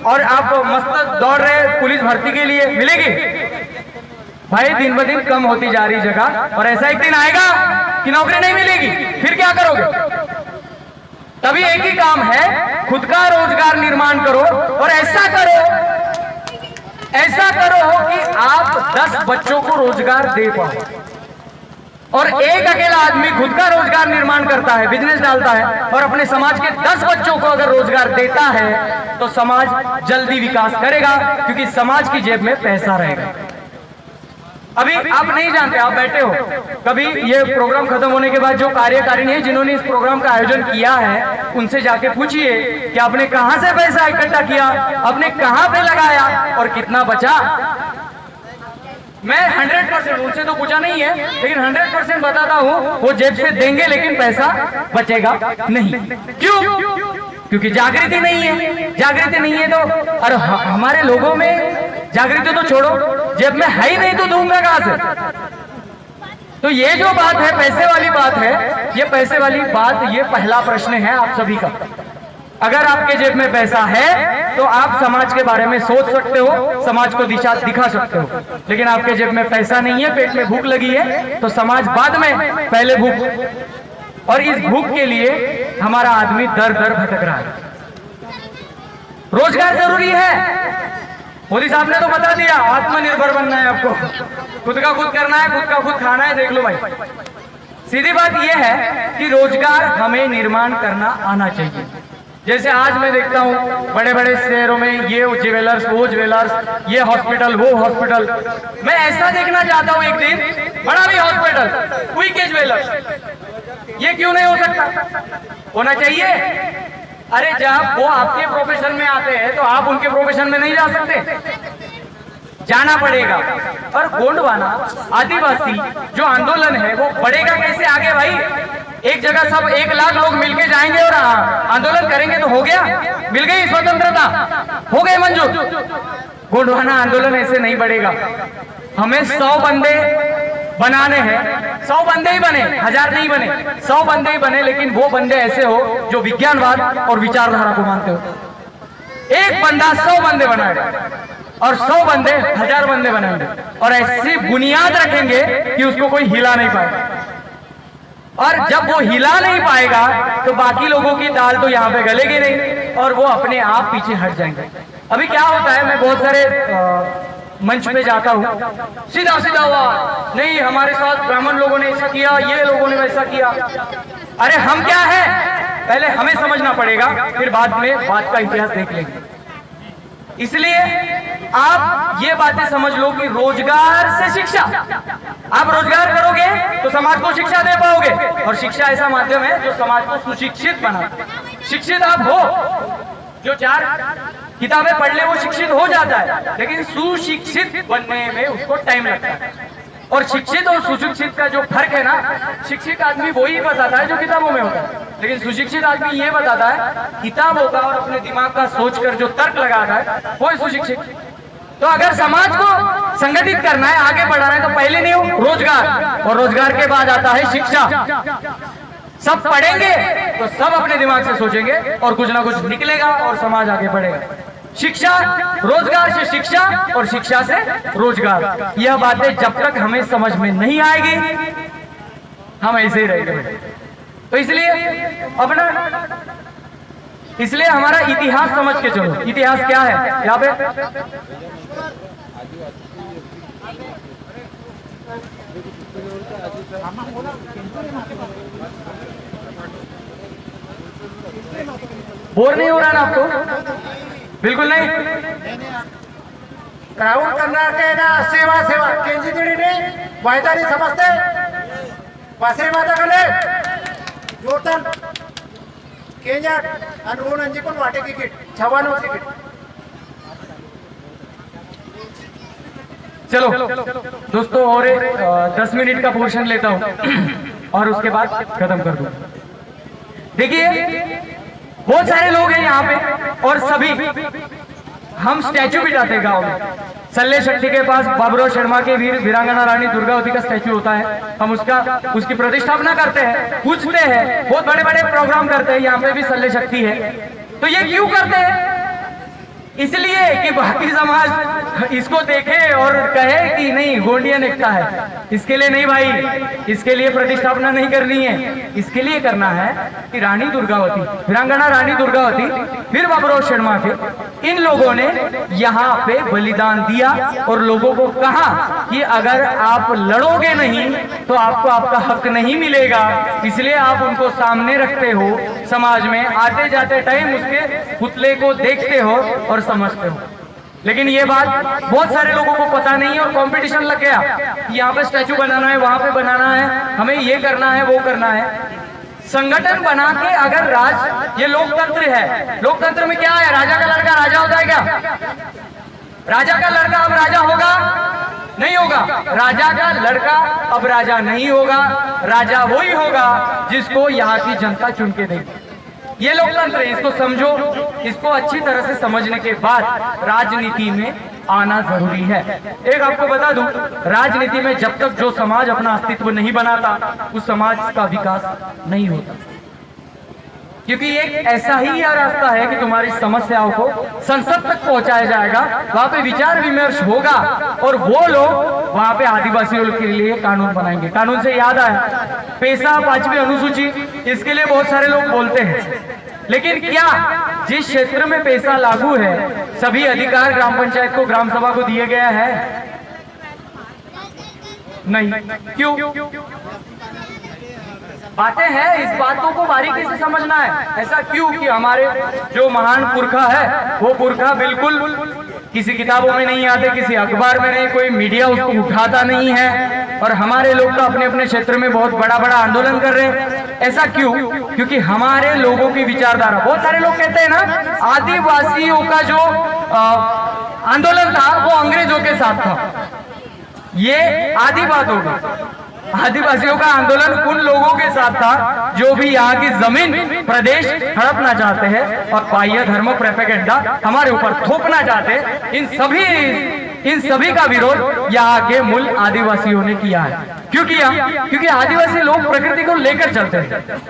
और आप मस्त दौड़ रहे पुलिस भर्ती के लिए, मिलेगी? भाई दिन ब दिन कम होती जा रही जगह, और ऐसा एक दिन आएगा कि नौकरी नहीं मिलेगी। फिर क्या करोगे? तभी एक ही काम है, खुद का रोजगार निर्माण करो और ऐसा करो कि आप 10 बच्चों को रोजगार दे पाओ। और एक अकेला आदमी खुद का रोजगार निर्माण करता है, बिजनेस डालता है और अपने समाज के 10 बच्चों को अगर रोजगार देता है तो समाज जल्दी विकास करेगा, क्योंकि समाज की जेब में पैसा रहेगा। अभी आप नहीं जानते, आप बैठे हो, कभी ये प्रोग्राम खत्म होने के बाद जो कार्यकारिणी है जिन्होंने इस प्रोग्राम का आयोजन किया है उनसे जाके पूछिए कि आपने कहां से पैसा इकट्ठा किया, आपने कहां पे लगाया और कितना बचा। मैं 100% उनसे तो पूछा नहीं है, लेकिन 100% बताता हूँ वो जेब से देंगे लेकिन पैसा बचेगा नहीं। क्यों? क्योंकि जागृति नहीं है। जागृति नहीं है तो, और हमारे लोगों में जागृति तो छोड़ो, जेब में है ही नहीं तो दूंगा कहां से? तो ये जो बात है पैसे वाली बात है, ये पैसे वाली बात, ये पहला प्रश्न है आप सभी का। अगर आपके जेब में पैसा है तो आप समाज के बारे में सोच सकते हो, समाज को दिशा दिखा सकते हो। लेकिन आपके जेब में पैसा नहीं है, पेट में भूख लगी है, तो समाज बाद में, पहले भूख। और इस भूख के लिए हमारा आदमी दर दर भटक रहा है। रोजगार जरूरी है, मोदी साहब ने तो बता दिया, आत्मनिर्भर बनना है आपको, खुद का खुद करना है, खुद का खुद खाना है। देख लो भाई, सीधी बात यह है कि रोजगार हमें निर्माण करना आना चाहिए। जैसे आज मैं देखता हूँ बड़े बड़े शहरों में ये ज्वेलर्स, वो ज्वेलर्स, ये हॉस्पिटल, वो हॉस्पिटल। मैं ऐसा देखना चाहता हूँ एक दिन, बड़ा भी हॉस्पिटल, क्विक के ज्वेलर्स, ये क्यों नहीं हो सकता? होना चाहिए। अरे जब वो आपके प्रोफेशन में आते हैं तो आप उनके प्रोफेशन में नहीं जा सकते, जाना पड़ेगा। और गोंडवाना आदिवासी जो आंदोलन है वो बढ़ेगा कैसे आगे भाई? एक जगह सब 1 लाख लोग मिलके जाएंगे और आंदोलन करेंगे तो हो गया, मिल गई स्वतंत्रता, हो गए मंजूर। गोंडवाना आंदोलन ऐसे नहीं बढ़ेगा। हमें 100 बंदे बनाने हैं, 100 बंदे ही बने, 1000 नहीं बने, 100 बंदे ही बने, लेकिन वो बंदे ऐसे हो जो विज्ञानवाद और विचारधारा को मानते हो। एक बंदा 100 बंदे बनाएगा और 100 बंदे 1000 बंदे बनाएंगे, और ऐसी बुनियाद रखेंगे कि उसको कोई हिला नहीं पाएगा। और जब वो हिला नहीं पाएगा तो बाकी लोगों की दाल तो यहाँ पे गलेगी नहीं और वो अपने आप पीछे हट जाएंगे। अभी क्या होता है, मैं बहुत सारे मंच पे जाता हूँ, सीधा सीधा हुआ, नहीं हमारे साथ ब्राह्मण लोगों ने ऐसा किया, ये लोगों ने वैसा किया। अरे हम क्या है, पहले हमें समझना पड़ेगा, फिर बाद में बात का इतिहास देख लेंगे। इसलिए आप ये बातें समझ लो कि रोजगार से शिक्षा, आप रोजगार करोगे तो समाज को शिक्षा दे पाओगे, और शिक्षा ऐसा माध्यम है जो समाज को सुशिक्षित बना। शिक्षित आप हो, जो 4 किताबें पढ़ ले वो शिक्षित हो जाता है, लेकिन सुशिक्षित बनने में उसको टाइम लगता है। और शिक्षित और सुशिक्षित का जो फर्क है ना, शिक्षित आदमी वही बताता है जो किताबों में होता है, लेकिन सुशिक्षित आदमी ये बताता है किताबों का और अपने दिमाग का सोचकर जो तर्क लगाता है वो है सुशिक्षित। तो अगर समाज को संगठित करना है, आगे बढ़ाना है, तो पहले नहीं हो रोजगार, और रोजगार के बाद आता है शिक्षा। सब पढ़ेंगे तो सब अपने दिमाग से सोचेंगे और कुछ ना कुछ निकलेगा और समाज आगे बढ़ेगा। शिक्षा, रोजगार से शिक्षा और शिक्षा से रोजगार, यह बातें जब तक हमें समझ में नहीं आएगी हम ऐसे ही रहेंगे। तो इसलिए हमारा इतिहास समझ के चलो। इतिहास क्या है यहाँ पे? बोर नहीं हो रहा ना आपको? बिल्कुल नहीं। क्राउड कर्नाटक सेवा सेवा केंजी तिडीने वायदारी समजते वासरी माताकडे जोतन केंजाट आणि रोन अंजी पण वाटे तिकीट 96 तिकीट। चलो दोस्तों, और 10 मिनट का पोर्शन लेता हूं और उसके बाद खत्म कर दूं। देखिए बहुत सारे लोग हैं यहाँ पे, और सभी हम स्टैचू बिठाते हैं गांव में। सल्ले शक्ति के पास बाबूराव शर्मा के वीरांगना रानी दुर्गावती का स्टैचू होता है, हम उसकी प्रतिष्ठापना करते हैं, पूजते हैं, बहुत बड़े बड़े प्रोग्राम करते हैं। यहाँ पे भी सल्ले शक्ति है। तो ये क्यों करते हैं? इसलिए कि बाकी समाज इसको देखे और कहे कि नहीं गोंडियन एकता है। इसके लिए नहीं भाई, इसके लिए प्रतिष्ठापना नहीं करनी है। इसके लिए करना है कि रानी दुर्गावती, वीरांगना रानी दुर्गावती, फिर बाबूराव शर्मा के, इन लोगों ने यहाँ पे बलिदान दिया और लोगों को कहा कि अगर आप लड़ोगे नहीं तो आपको आपका हक नहीं मिलेगा। इसलिए आप उनको सामने रखते हो, समाज में आते जाते टाइम उसके पुतले को देखते हो और समझते हो। लेकिन ये बात बहुत सारे लोगों को पता नहीं है और कंपटीशन लग गया कि यहाँ पे स्टैचू बनाना है, वहां पे बनाना है, हमें ये करना है, वो करना है। संगठन बना के अगर ये लोकतंत्र है, लोकतंत्र में क्या है? राजा का लड़का राजा होता है क्या? राजा का लड़का अब राजा होगा? नहीं होगा। राजा का लड़का अब राजा नहीं होगा। राजा वही होगा जिसको यहाँ की जनता चुन के देगी। ये लोकतंत्र है, इसको समझो। इसको अच्छी तरह से समझने के बाद राजनीति में आना जरूरी है। एक आपको बता दूं, राजनीति में जब तक जो समाज अपना अस्तित्व नहीं बनाता उस समाज का विकास नहीं होता, क्योंकि एक ऐसा ही यह रास्ता है कि तुम्हारी समस्याओं को संसद तक पहुंचाया जाएगा, वहां पे विचार विमर्श होगा और वो लोग वहां पे आदिवासियों के लिए कानून बनाएंगे। कानून से याद आया, पैसा 5वीं अनुसूची, इसके लिए बहुत सारे लोग बोलते हैं, लेकिन क्या जिस क्षेत्र में पैसा लागू है सभी अधिकार ग्राम पंचायत को, ग्राम सभा को दिए गया है? नहीं। क्यों? बातें हैं, इस बातों को बारीकी से समझना है। ऐसा क्यों कि हमारे जो महान पुरखा है वो पुरखा बिल्कुल किसी किताबों में नहीं आते, किसी अखबार में नहीं, कोई मीडिया उसको उठाता नहीं है, और हमारे लोग तो अपने अपने क्षेत्र में बहुत बड़ा बड़ा आंदोलन कर रहे हैं। ऐसा क्यों? क्योंकि हमारे लोगों की विचारधारा, बहुत सारे लोग कहते हैं ना, आदिवासियों का जो आंदोलन था वो अंग्रेजों के साथ था। ये आधी बात होगी। आदिवासियों का आंदोलन उन लोगों के साथ था जो भी यहाँ की जमीन प्रदेश हड़पना चाहते हैं और बाह्य धर्म प्रोपेगेंडा हमारे ऊपर थोपना चाहते हैं। इन सभी का विरोध यहाँ के मूल आदिवासियों ने किया है। क्यों किया? क्योंकि आदिवासी लोग प्रकृति को लेकर चलते हैं।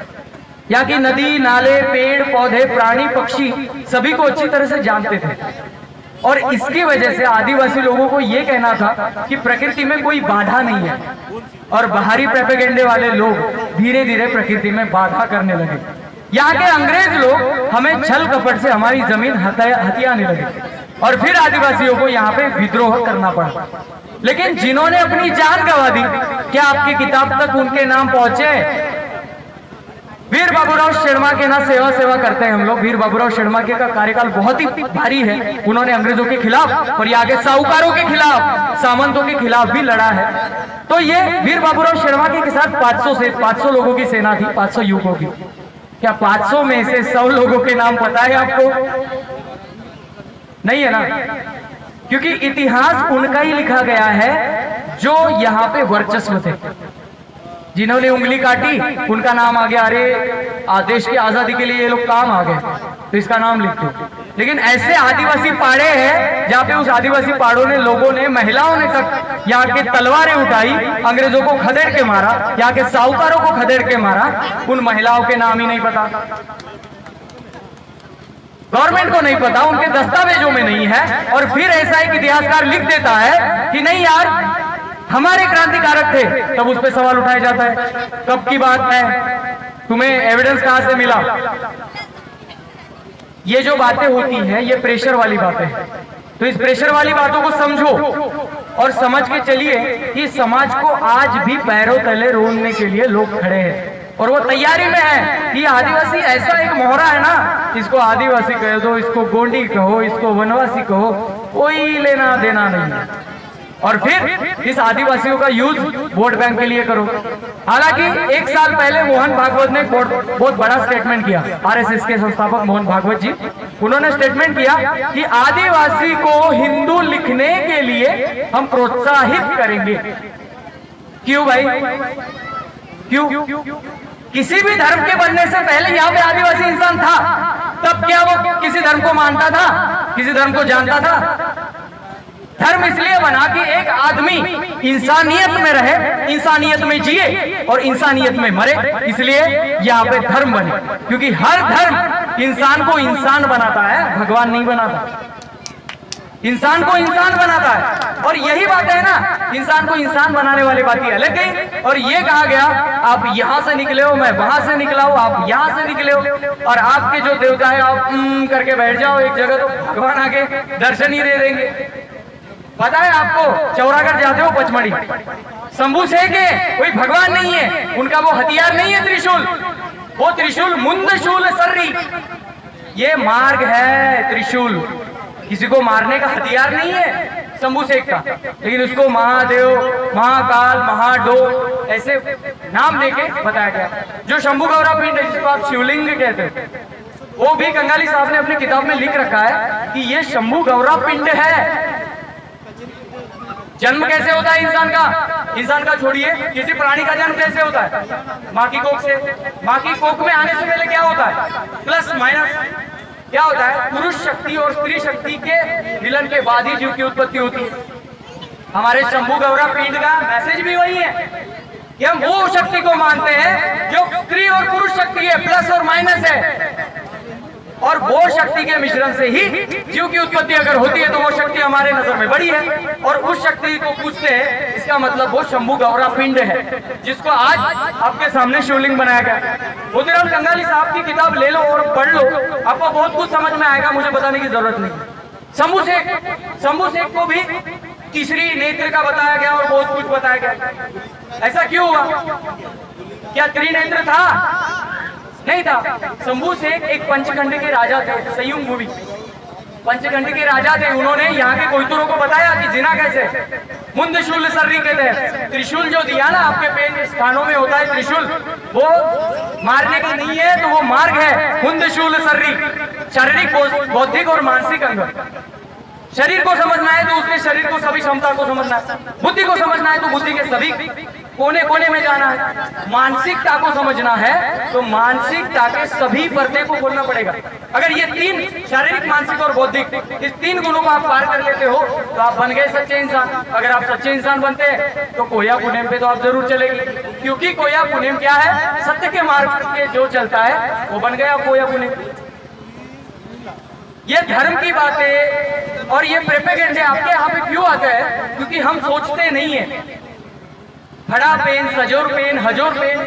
यहाँ की नदी, नाले, पेड़ पौधे, प्राणी, पक्षी सभी को अच्छी तरह से जानते थे, और इसकी वजह से आदिवासी लोगों को यह कहना था कि प्रकृति में कोई बाधा नहीं है, और बाहरी प्रोपेगेंडे वाले लोग धीरे धीरे प्रकृति में बाधा करने लगे। यहाँ के अंग्रेज लोग हमें छल कपट से हमारी जमीन हथियाने लगे, और फिर आदिवासियों को यहाँ पे विद्रोह करना पड़ा। लेकिन जिन्होंने अपनी जान गंवा दी, क्या आपकी किताब तक उनके नाम पहुंचे? वीर बाबूराव शर्मा के ना सेवा करते हैं हम लोग। वीर बाबूराव शर्मा के का कार्यकाल बहुत ही भारी है। उन्होंने अंग्रेजों के खिलाफ और यहाँ के साहूकारों के खिलाफ, सामंतों के खिलाफ भी लड़ा है। तो ये वीर बाबूराव शर्मा के साथ 500 लोगों की सेना थी, 500 युवकों की। क्या 500 में से 100 लोगों के नाम पता है आपको? नहीं है ना, क्योंकि इतिहास उनका ही लिखा गया है जो यहाँ पे वर्चस्व थे। जिन्होंने उंगली काटी उनका नाम आ गया, अरे देश की आजादी के लिए ये लोग काम आ गए, तो इसका नाम लिख दो। लेकिन ऐसे आदिवासी पाड़े हैं जहाँ पे उस आदिवासी पाड़ों ने, लोगों ने, महिलाओं ने तक यहाँ के तलवारें उठाई, अंग्रेजों को खदेड़ के मारा, यहाँ के साहूकारों को खदेड़ के मारा। उन महिलाओं के नाम ही नहीं पता, गवर्नमेंट को नहीं पता, उनके दस्तावेजों में नहीं है। और फिर ऐसा एक इतिहासकार लिख देता है कि नहीं यार हमारे क्रांतिकारक थे, तब उस पर सवाल उठाया जाता है। कब की बात है? तुम्हें एविडेंस कहां से मिला? ये जो बातें होती हैं ये प्रेशर वाली बातें हैं। तो इस प्रेशर वाली बातों को समझो और समझ के चलिए कि समाज को आज भी पैरों तले रोलने के लिए लोग खड़े हैं, और वो तैयारी में है कि आदिवासी ऐसा एक मोहरा है ना, इसको आदिवासी कह दो, इसको गोंडी कहो, इसको वनवासी कहो, कोई लेना देना नहीं है। और फिर इस आदिवासियों का यूज वोट बैंक के लिए करो। हालांकि 1 साल पहले मोहन भागवत ने बहुत बड़ा स्टेटमेंट किया, आरएसएस के संस्थापक मोहन भागवत जी, उन्होंने स्टेटमेंट किया कि आदिवासी को हिंदू लिखने के लिए हम प्रोत्साहित करेंगे। क्यों भाई? क्यों? किसी भी धर्म के बनने से पहले यहाँ पे आदिवासी इंसान था, तब क्या वो किसी धर्म को मानता था, किसी धर्म को जानता था? धर्म इसलिए बना कि एक आदमी इंसानियत में रहे, इंसानियत में जिए और इंसानियत में मरे, इसलिए यहाँ पे धर्म बने। क्योंकि हर धर्म इंसान को इंसान बनाता है, भगवान नहीं बनाता, इंसान को इंसान बनाता है। और यही बात है ना, इंसान को इंसान बनाने वाली बात ही अलग गई। और ये कहा गया आप यहां से निकले हो, मैं वहां से निकला हूं, आप यहां से निकले हो, और आपके जो देवता है आप करके बैठ जाओ एक जगह, तो भगवान आके दर्शन ही दे देंगे। पता है आपको, चौरागढ़ जाते हो पचमढ़ी, शंभू शेख है, कोई भगवान नहीं है, उनका वो हथियार नहीं है त्रिशूल, वो त्रिशूल मुंदशूल सर्री, ये मार्ग है त्रिशूल, किसी को मारने का हथियार नहीं है शंभू शेख का। लेकिन उसको महादेव, महाकाल, महाडो ऐसे नाम लेके बताया गया। जो शंभू गौरा पिंड है जिसको आप शिवलिंग कहते हैं, वो भी कंगाली साहब ने अपनी किताब में लिख रखा है कि ये शंभू गौरा पिंड है। जन्म कैसे होता है इंसान का छोड़िए, किसी प्राणी का जन्म कैसे होता है? माँ की कोख से। माँ की कोख में आने से पहले क्या होता है? प्लस माइनस क्या होता है, पुरुष शक्ति और स्त्री शक्ति के मिलन के बाद ही जीव की उत्पत्ति होती है। हमारे शंभू गौरा पीठ का मैसेज भी वही है कि हम वो शक्ति को मानते हैं जो स्त्री और पुरुष शक्ति है, प्लस और माइनस है, और वो शक्ति के मिश्रण से ही जीव की उत्पत्ति अगर होती है तो वो शक्ति हमारे नजर में बड़ी है, और उस शक्ति को पूछते हैं। इसका मतलब वो शंभू गौरा पिंड है, जिसको आज आपके सामने शिवलिंग बनाया गया। मोतीराम कंगाली साहब की किताब ले लो और पढ़ लो, आपको बहुत कुछ समझ में आएगा, मुझे बताने की जरूरत नहीं। शंभू शेख को भी तीसरी नेत्र का बताया गया और बहुत कुछ बताया गया। ऐसा क्यों हुआ? क्या त्रिनेत्र था? नहीं था। शंभू शेख एक पंचखंड के राजा थे, संयुग मूवी पंचखंड के राजा थे। उन्होंने यहाँ के कोयतुरों को बताया कि जिना कैसे, मुंदशूल सर्री कहते हैं। त्रिशूल जो दिया ना आपके पेन स्थानों में होता है त्रिशूल, वो मारने का नहीं है, तो वो मार्ग है मुंदशूल सर्री। शारीरिक, बौद्धिक और मानसिक अंग। शरीर को समझना है तो उसके शरीर को सभी क्षमता को समझना है, बुद्धि को समझना है तो बुद्धि के सभी कोने कोने में जाना है, मानसिकता को समझना है तो मानसिकता के सभी पर्दे को खोलना पड़ेगा। अगर ये तीन, शारीरिक, मानसिक और बौद्धिक, इस तीन गुणों को आप पार कर लेते हो तो आप बन गए सच्चे इंसान। अगर आप सच्चे इंसान बनते हैं तो कोया पुनेम पे तो आप जरूर चलेगी, क्योंकि कोया पुनेम क्या है, सत्य के मार्ग के जो चलता है वो बन गया कोया पुनेम। ये धर्म की बातें और ये प्रोपेगेंडा आपके यहाँ पे क्यों आता है? क्योंकि हम सोचते नहीं है। फड़ा पेन, सजोर पेन, हजोर पेन,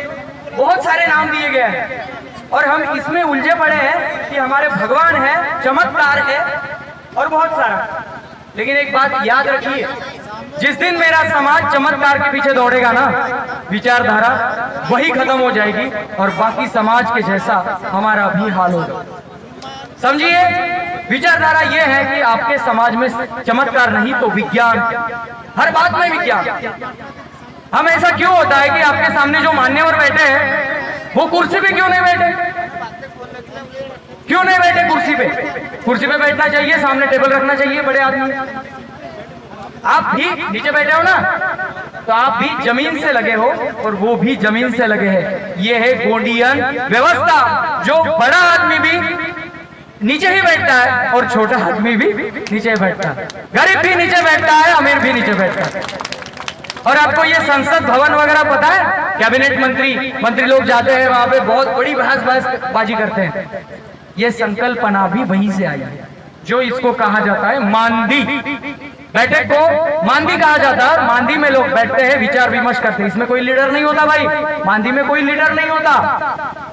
बहुत सारे नाम दिए गए हैं और हम इसमें उलझे पड़े हैं कि हमारे भगवान है, चमत्कार है और बहुत सारा। लेकिन एक बात याद रखिए, जिस दिन मेरा समाज चमत्कार के पीछे दौड़ेगा ना, विचारधारा वही खत्म हो जाएगी और बाकी समाज के जैसा हमारा भी हाल होगा। समझिए, विचारधारा यह है कि आपके समाज में चमत्कार नहीं तो विज्ञान, हर बात में विज्ञान। हम ऐसा क्यों होता है कि आपके सामने जो मान्यवर बैठे हैं वो कुर्सी पे क्यों नहीं बैठे? क्यों नहीं बैठे कुर्सी पे? कुर्सी पे बैठना चाहिए, सामने टेबल रखना चाहिए, बड़े आदमी। आप भी नीचे बैठे हो ना, तो आप भी जमीन से लगे हो और वो भी जमीन से लगे हैं। ये है गोंडियन व्यवस्था, जो बड़ा आदमी भी नीचे ही बैठता है और छोटा आदमी भी नीचे बैठता है, गरीब भी नीचे बैठता है, अमीर भी नीचे बैठता है। और आपको ये संसद भवन वगैरह पता है, कैबिनेट मंत्री लोग जाते हैं वहां पे, बहुत बड़ी बहसबाजी करते हैं। ये संकल्पना भी वहीं से आई है, जो इसको कहा जाता है मांदी। बैठक को मांदी कहा जाता है। मांदी में लोग बैठते हैं, विचार विमर्श करते हैं। इसमें कोई लीडर नहीं होता भाई, मांदी में कोई लीडर नहीं होता।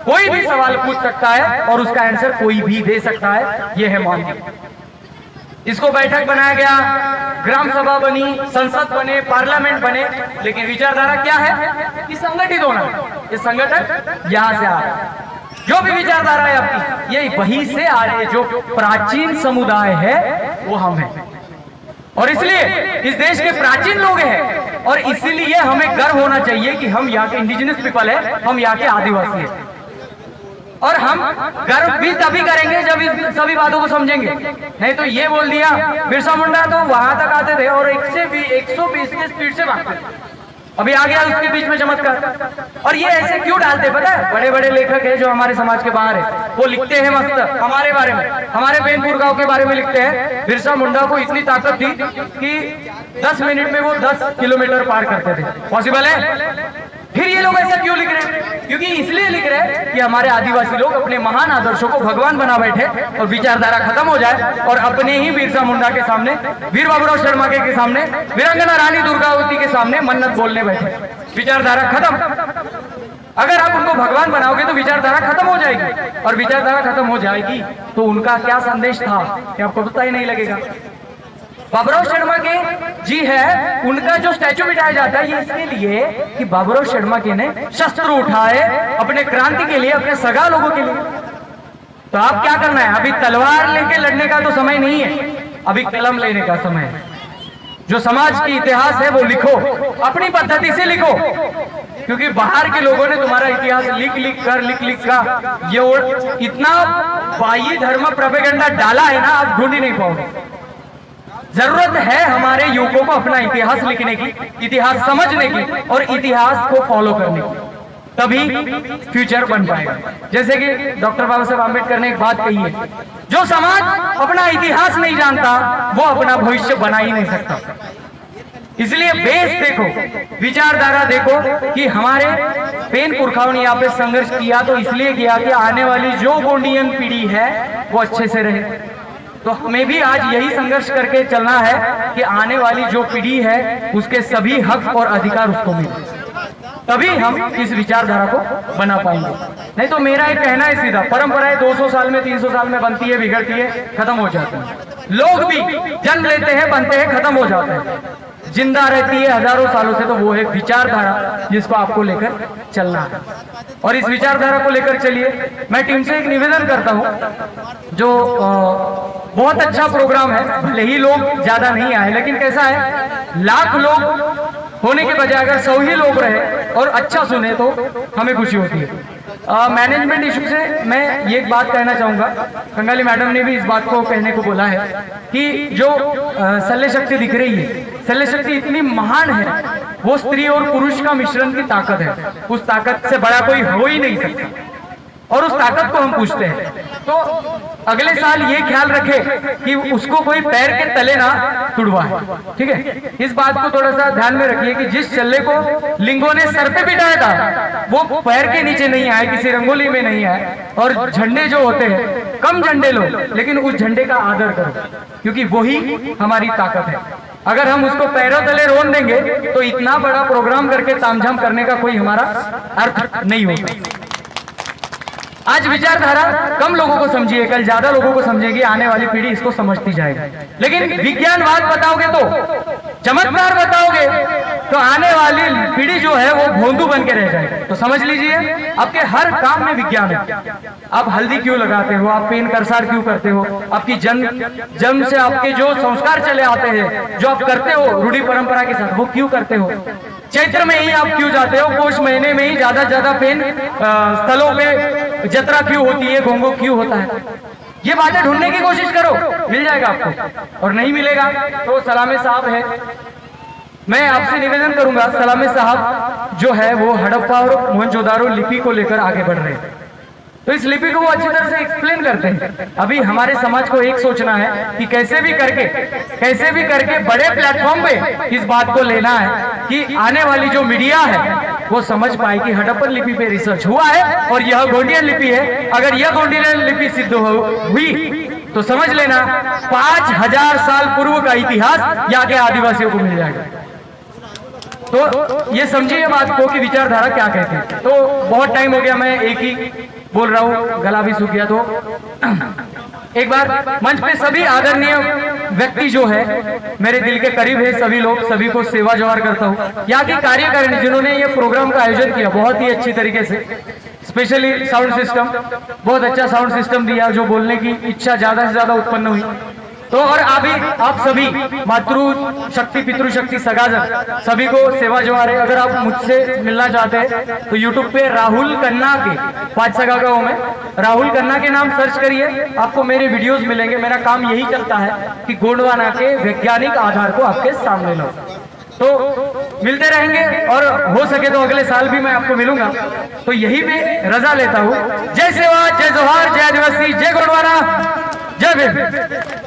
कोई भी सवाल पूछ सकता है और उसका आंसर कोई भी दे सकता है। ये है मांदी। इसको बैठक बनाया गया, ग्राम सभा बनी, संसद बने, पार्लियामेंट बने, लेकिन विचारधारा क्या है कि संगठित होना। ये संगठन यहां से आ रहा है। जो भी विचारधारा है आपकी, ये वहीं से आ रही है। जो प्राचीन समुदाय है वो हम हैं, और इसलिए इस देश के प्राचीन लोग हैं, और इसीलिए हमें गर्व होना चाहिए कि हम यहाँ के इंडिजिनस पीपल है, हम यहाँ के आदिवासी हैं। और हम गर्व भी तभी करेंगे जब इस सभी बातों को समझेंगे। नहीं तो ये बोल दिया बिरसा मुंडा तो वहां तक आते थे और 120 के स्पीड से भागते थे, अभी आ गया उसके बीच में चमत्कार। और ये ऐसे क्यों डालते पता है? बड़े बड़े लेखक है जो हमारे समाज के बाहर है, वो लिखते हैं मस्त हमारे बारे में, हमारे बेनपुर गांव के बारे में लिखते हैं। बिरसा मुंडा को इतनी ताकत थी कि 10 मिनट में वो 10 किलोमीटर पार करते थे। पॉसिबल है? फिर ये लोग ऐसा क्यों लिख रहे हैं? क्योंकि इसलिए लिख रहे हैं कि हमारे आदिवासी लोग अपने महान आदर्शों को भगवान बना बैठे और विचारधारा खत्म हो जाए, और अपने ही बिरसा मुंडा के सामने, वीर बाबूराव शर्मा के सामने, वीरांगना रानी दुर्गावती के सामने मन्नत बोलने बैठे। विचारधारा खत्म। अगर आप उनको भगवान बनाओगे तो विचारधारा खत्म हो जाएगी, और विचारधारा खत्म हो जाएगी तो उनका क्या संदेश था कि आपको पता ही नहीं लगेगा। बाबूराव शर्मा के जी है, उनका जो स्टैचू बिठाया जाता है ये इसके लिए कि बाबूराव शर्मा के ने शस्त्र उठाए अपने क्रांति के लिए, अपने सगा लोगों के लिए। तो आप क्या करना है? अभी तलवार लेके लड़ने का तो समय नहीं है, अभी कलम लेने का समय है। जो समाज की इतिहास है वो लिखो, अपनी पद्धति से लिखो, क्योंकि बाहर के लोगों ने तुम्हारा इतिहास लिख कर ये इतना बाह्य धर्म प्रोपेगेंडा डाला है ना, आप ढूंढ ही नहीं पाओगे। जरूरत है हमारे युवकों को अपना इतिहास लिखने की, इतिहास समझने की और इतिहास को फॉलो करने की। तभी फ्यूचर बन पाएगा। जैसे कि डॉक्टर बाबा साहब आम्बेडकर ने एक बात कही है, जो समाज अपना इतिहास नहीं जानता वो अपना भविष्य बना ही नहीं सकता। इसलिए बेस देखो, विचारधारा देखो कि हमारे पेन पुरखाओं ने यहाँ पे संघर्ष किया तो इसलिए किया कि आने वाली जो गोंडियन पीढ़ी है वो अच्छे से रहे। तो हमें भी आज यही संघर्ष करके चलना है कि आने वाली जो पीढ़ी है उसके सभी हक और अधिकार उसको मिले, तभी हम इस विचारधारा को बना पाएंगे। नहीं तो मेरा एक कहना है सीधा, परंपराएं 200 साल में 300 साल में बनती है, बिगड़ती है, खत्म हो जाती है। लोग भी जन्म लेते हैं, बनते हैं, खत्म हो जाते हैं। जिंदा रहती है हजारों सालों से, तो वो है विचारधारा जिसको आपको लेकर चलना है। और इस विचारधारा को लेकर चलिए। मैं टीम से एक निवेदन करता हूं, जो बहुत अच्छा प्रोग्राम है, भले ही लोग ज्यादा नहीं आए, लेकिन कैसा है, लाख लोग होने के बजाय अगर 100 ही लोग रहे और अच्छा सुने तो हमें खुशी होती है। मैनेजमेंट इशू से मैं ये एक बात कहना चाहूंगा, कंगाली मैडम ने भी इस बात को कहने को बोला है कि जो शल्य शक्ति दिख रही है, शल्य शक्ति इतनी महान है, वो स्त्री और पुरुष का मिश्रण की ताकत है। उस ताकत से बड़ा कोई हो ही नहीं सकता और उस ताकत को हम पूछते हैं। तो अगले साल ये ख्याल रखे कि उसको कोई पैर के तले ना तुड़वाए, ठीक है। इस बात को थोड़ा सा ध्यान में रखिए कि जिस चल्ले को लिंगों ने सर पे बिठाया था वो पैर के नीचे नहीं आए, किसी रंगोली में नहीं आए। और झंडे जो होते हैं, कम झंडे लो लेकिन उस झंडे का आदर करो, क्योंकि वही हमारी ताकत है। अगर हम उसको पैरों तले रोन देंगे तो इतना बड़ा प्रोग्राम करके तामझाम करने का कोई हमारा अर्थ नहीं होता। आज विचारधारा कम लोगों को समझिए, कल ज्यादा लोगों को समझेगी, आने वाली पीढ़ी इसको समझती जाएगी। लेकिन विज्ञानवाद बताओगे तो, चमत्कार बताओगे तो आने वाली पीढ़ी जो है वो भोंदू बन के रह जाएगी। तो समझ लीजिए, आपके हर काम में विज्ञान है। आप हल्दी क्यों लगाते हो, आप पेन करसार क्यों करते हो, आपकी जन्म से आपके जो संस्कार चले आते हैं, जो आप करते हो रूढ़ी परंपरा के साथ, वो क्यों करते हो। चैत्र में ही आप क्यों जाते हो, पौष महीने में ही ज्यादा पेन स्थलों पे जतरा क्यों होती है, घोंघो क्यों होता है। ये बातें ढूंढने की कोशिश करो, मिल जाएगा आपको। और नहीं मिलेगा तो सलामे साहब है, मैं आपसे निवेदन करूंगा, सलामे साहब जो है वो हड़प्पा और मोहनजोदारो लिपि को लेकर आगे बढ़ रहे हैं। तो इस लिपि को वो अच्छी तरह से एक्सप्लेन करते हैं। अभी हमारे समाज को एक सोचना है कि कैसे भी करके बड़े प्लेटफॉर्म पे इस बात को लेना है कि आने वाली जो मीडिया है वो समझ पाए कि हड़प्पन लिपि पे रिसर्च हुआ है और यह गोंडियन लिपि है। अगर यह गोंडियन लिपि सिद्ध हुई तो समझ लेना 5000 साल पूर्व का इतिहास यहाँ के आदिवासियों को मिल जाएगा। तो ये समझिए बात को कि विचारधारा क्या कहते हैं। तो बहुत टाइम हो गया, मैं एक ही बोल रहा हूँ, गला भी सूख गया। तो एक बार मंच पे सभी आदरणीय व्यक्ति जो है मेरे दिल के करीब है, सभी लोग, सभी को सेवा जोहार करता हूँ। यहाँ की कार्यकारिणी जिन्होंने ये प्रोग्राम का आयोजन किया बहुत ही अच्छी तरीके से, स्पेशली साउंड सिस्टम, बहुत अच्छा साउंड सिस्टम दिया, जो बोलने की इच्छा ज्यादा से ज्यादा उत्पन्न हुई। तो और अभी आप सभी मातृ शक्ति, पितृशक्ति, सगाजन, सभी को सेवा जोहार है। अगर आप मुझसे मिलना चाहते हैं तो यूट्यूब पे राहुल कन्ना के 5 सगा गाँव में राहुल कन्ना के नाम सर्च करिए, आपको मेरे वीडियोस मिलेंगे। मेरा काम यही चलता है कि गोंडवाना के वैज्ञानिक आधार को आपके सामने लाऊं। तो मिलते रहेंगे और हो सके तो अगले साल भी मैं आपको मिलूंगा। तो यही मैं रजा लेता हूँ। जय सेवा, जय जोहार, जय आदिवासी, जय गोंडवाना, जय भीम।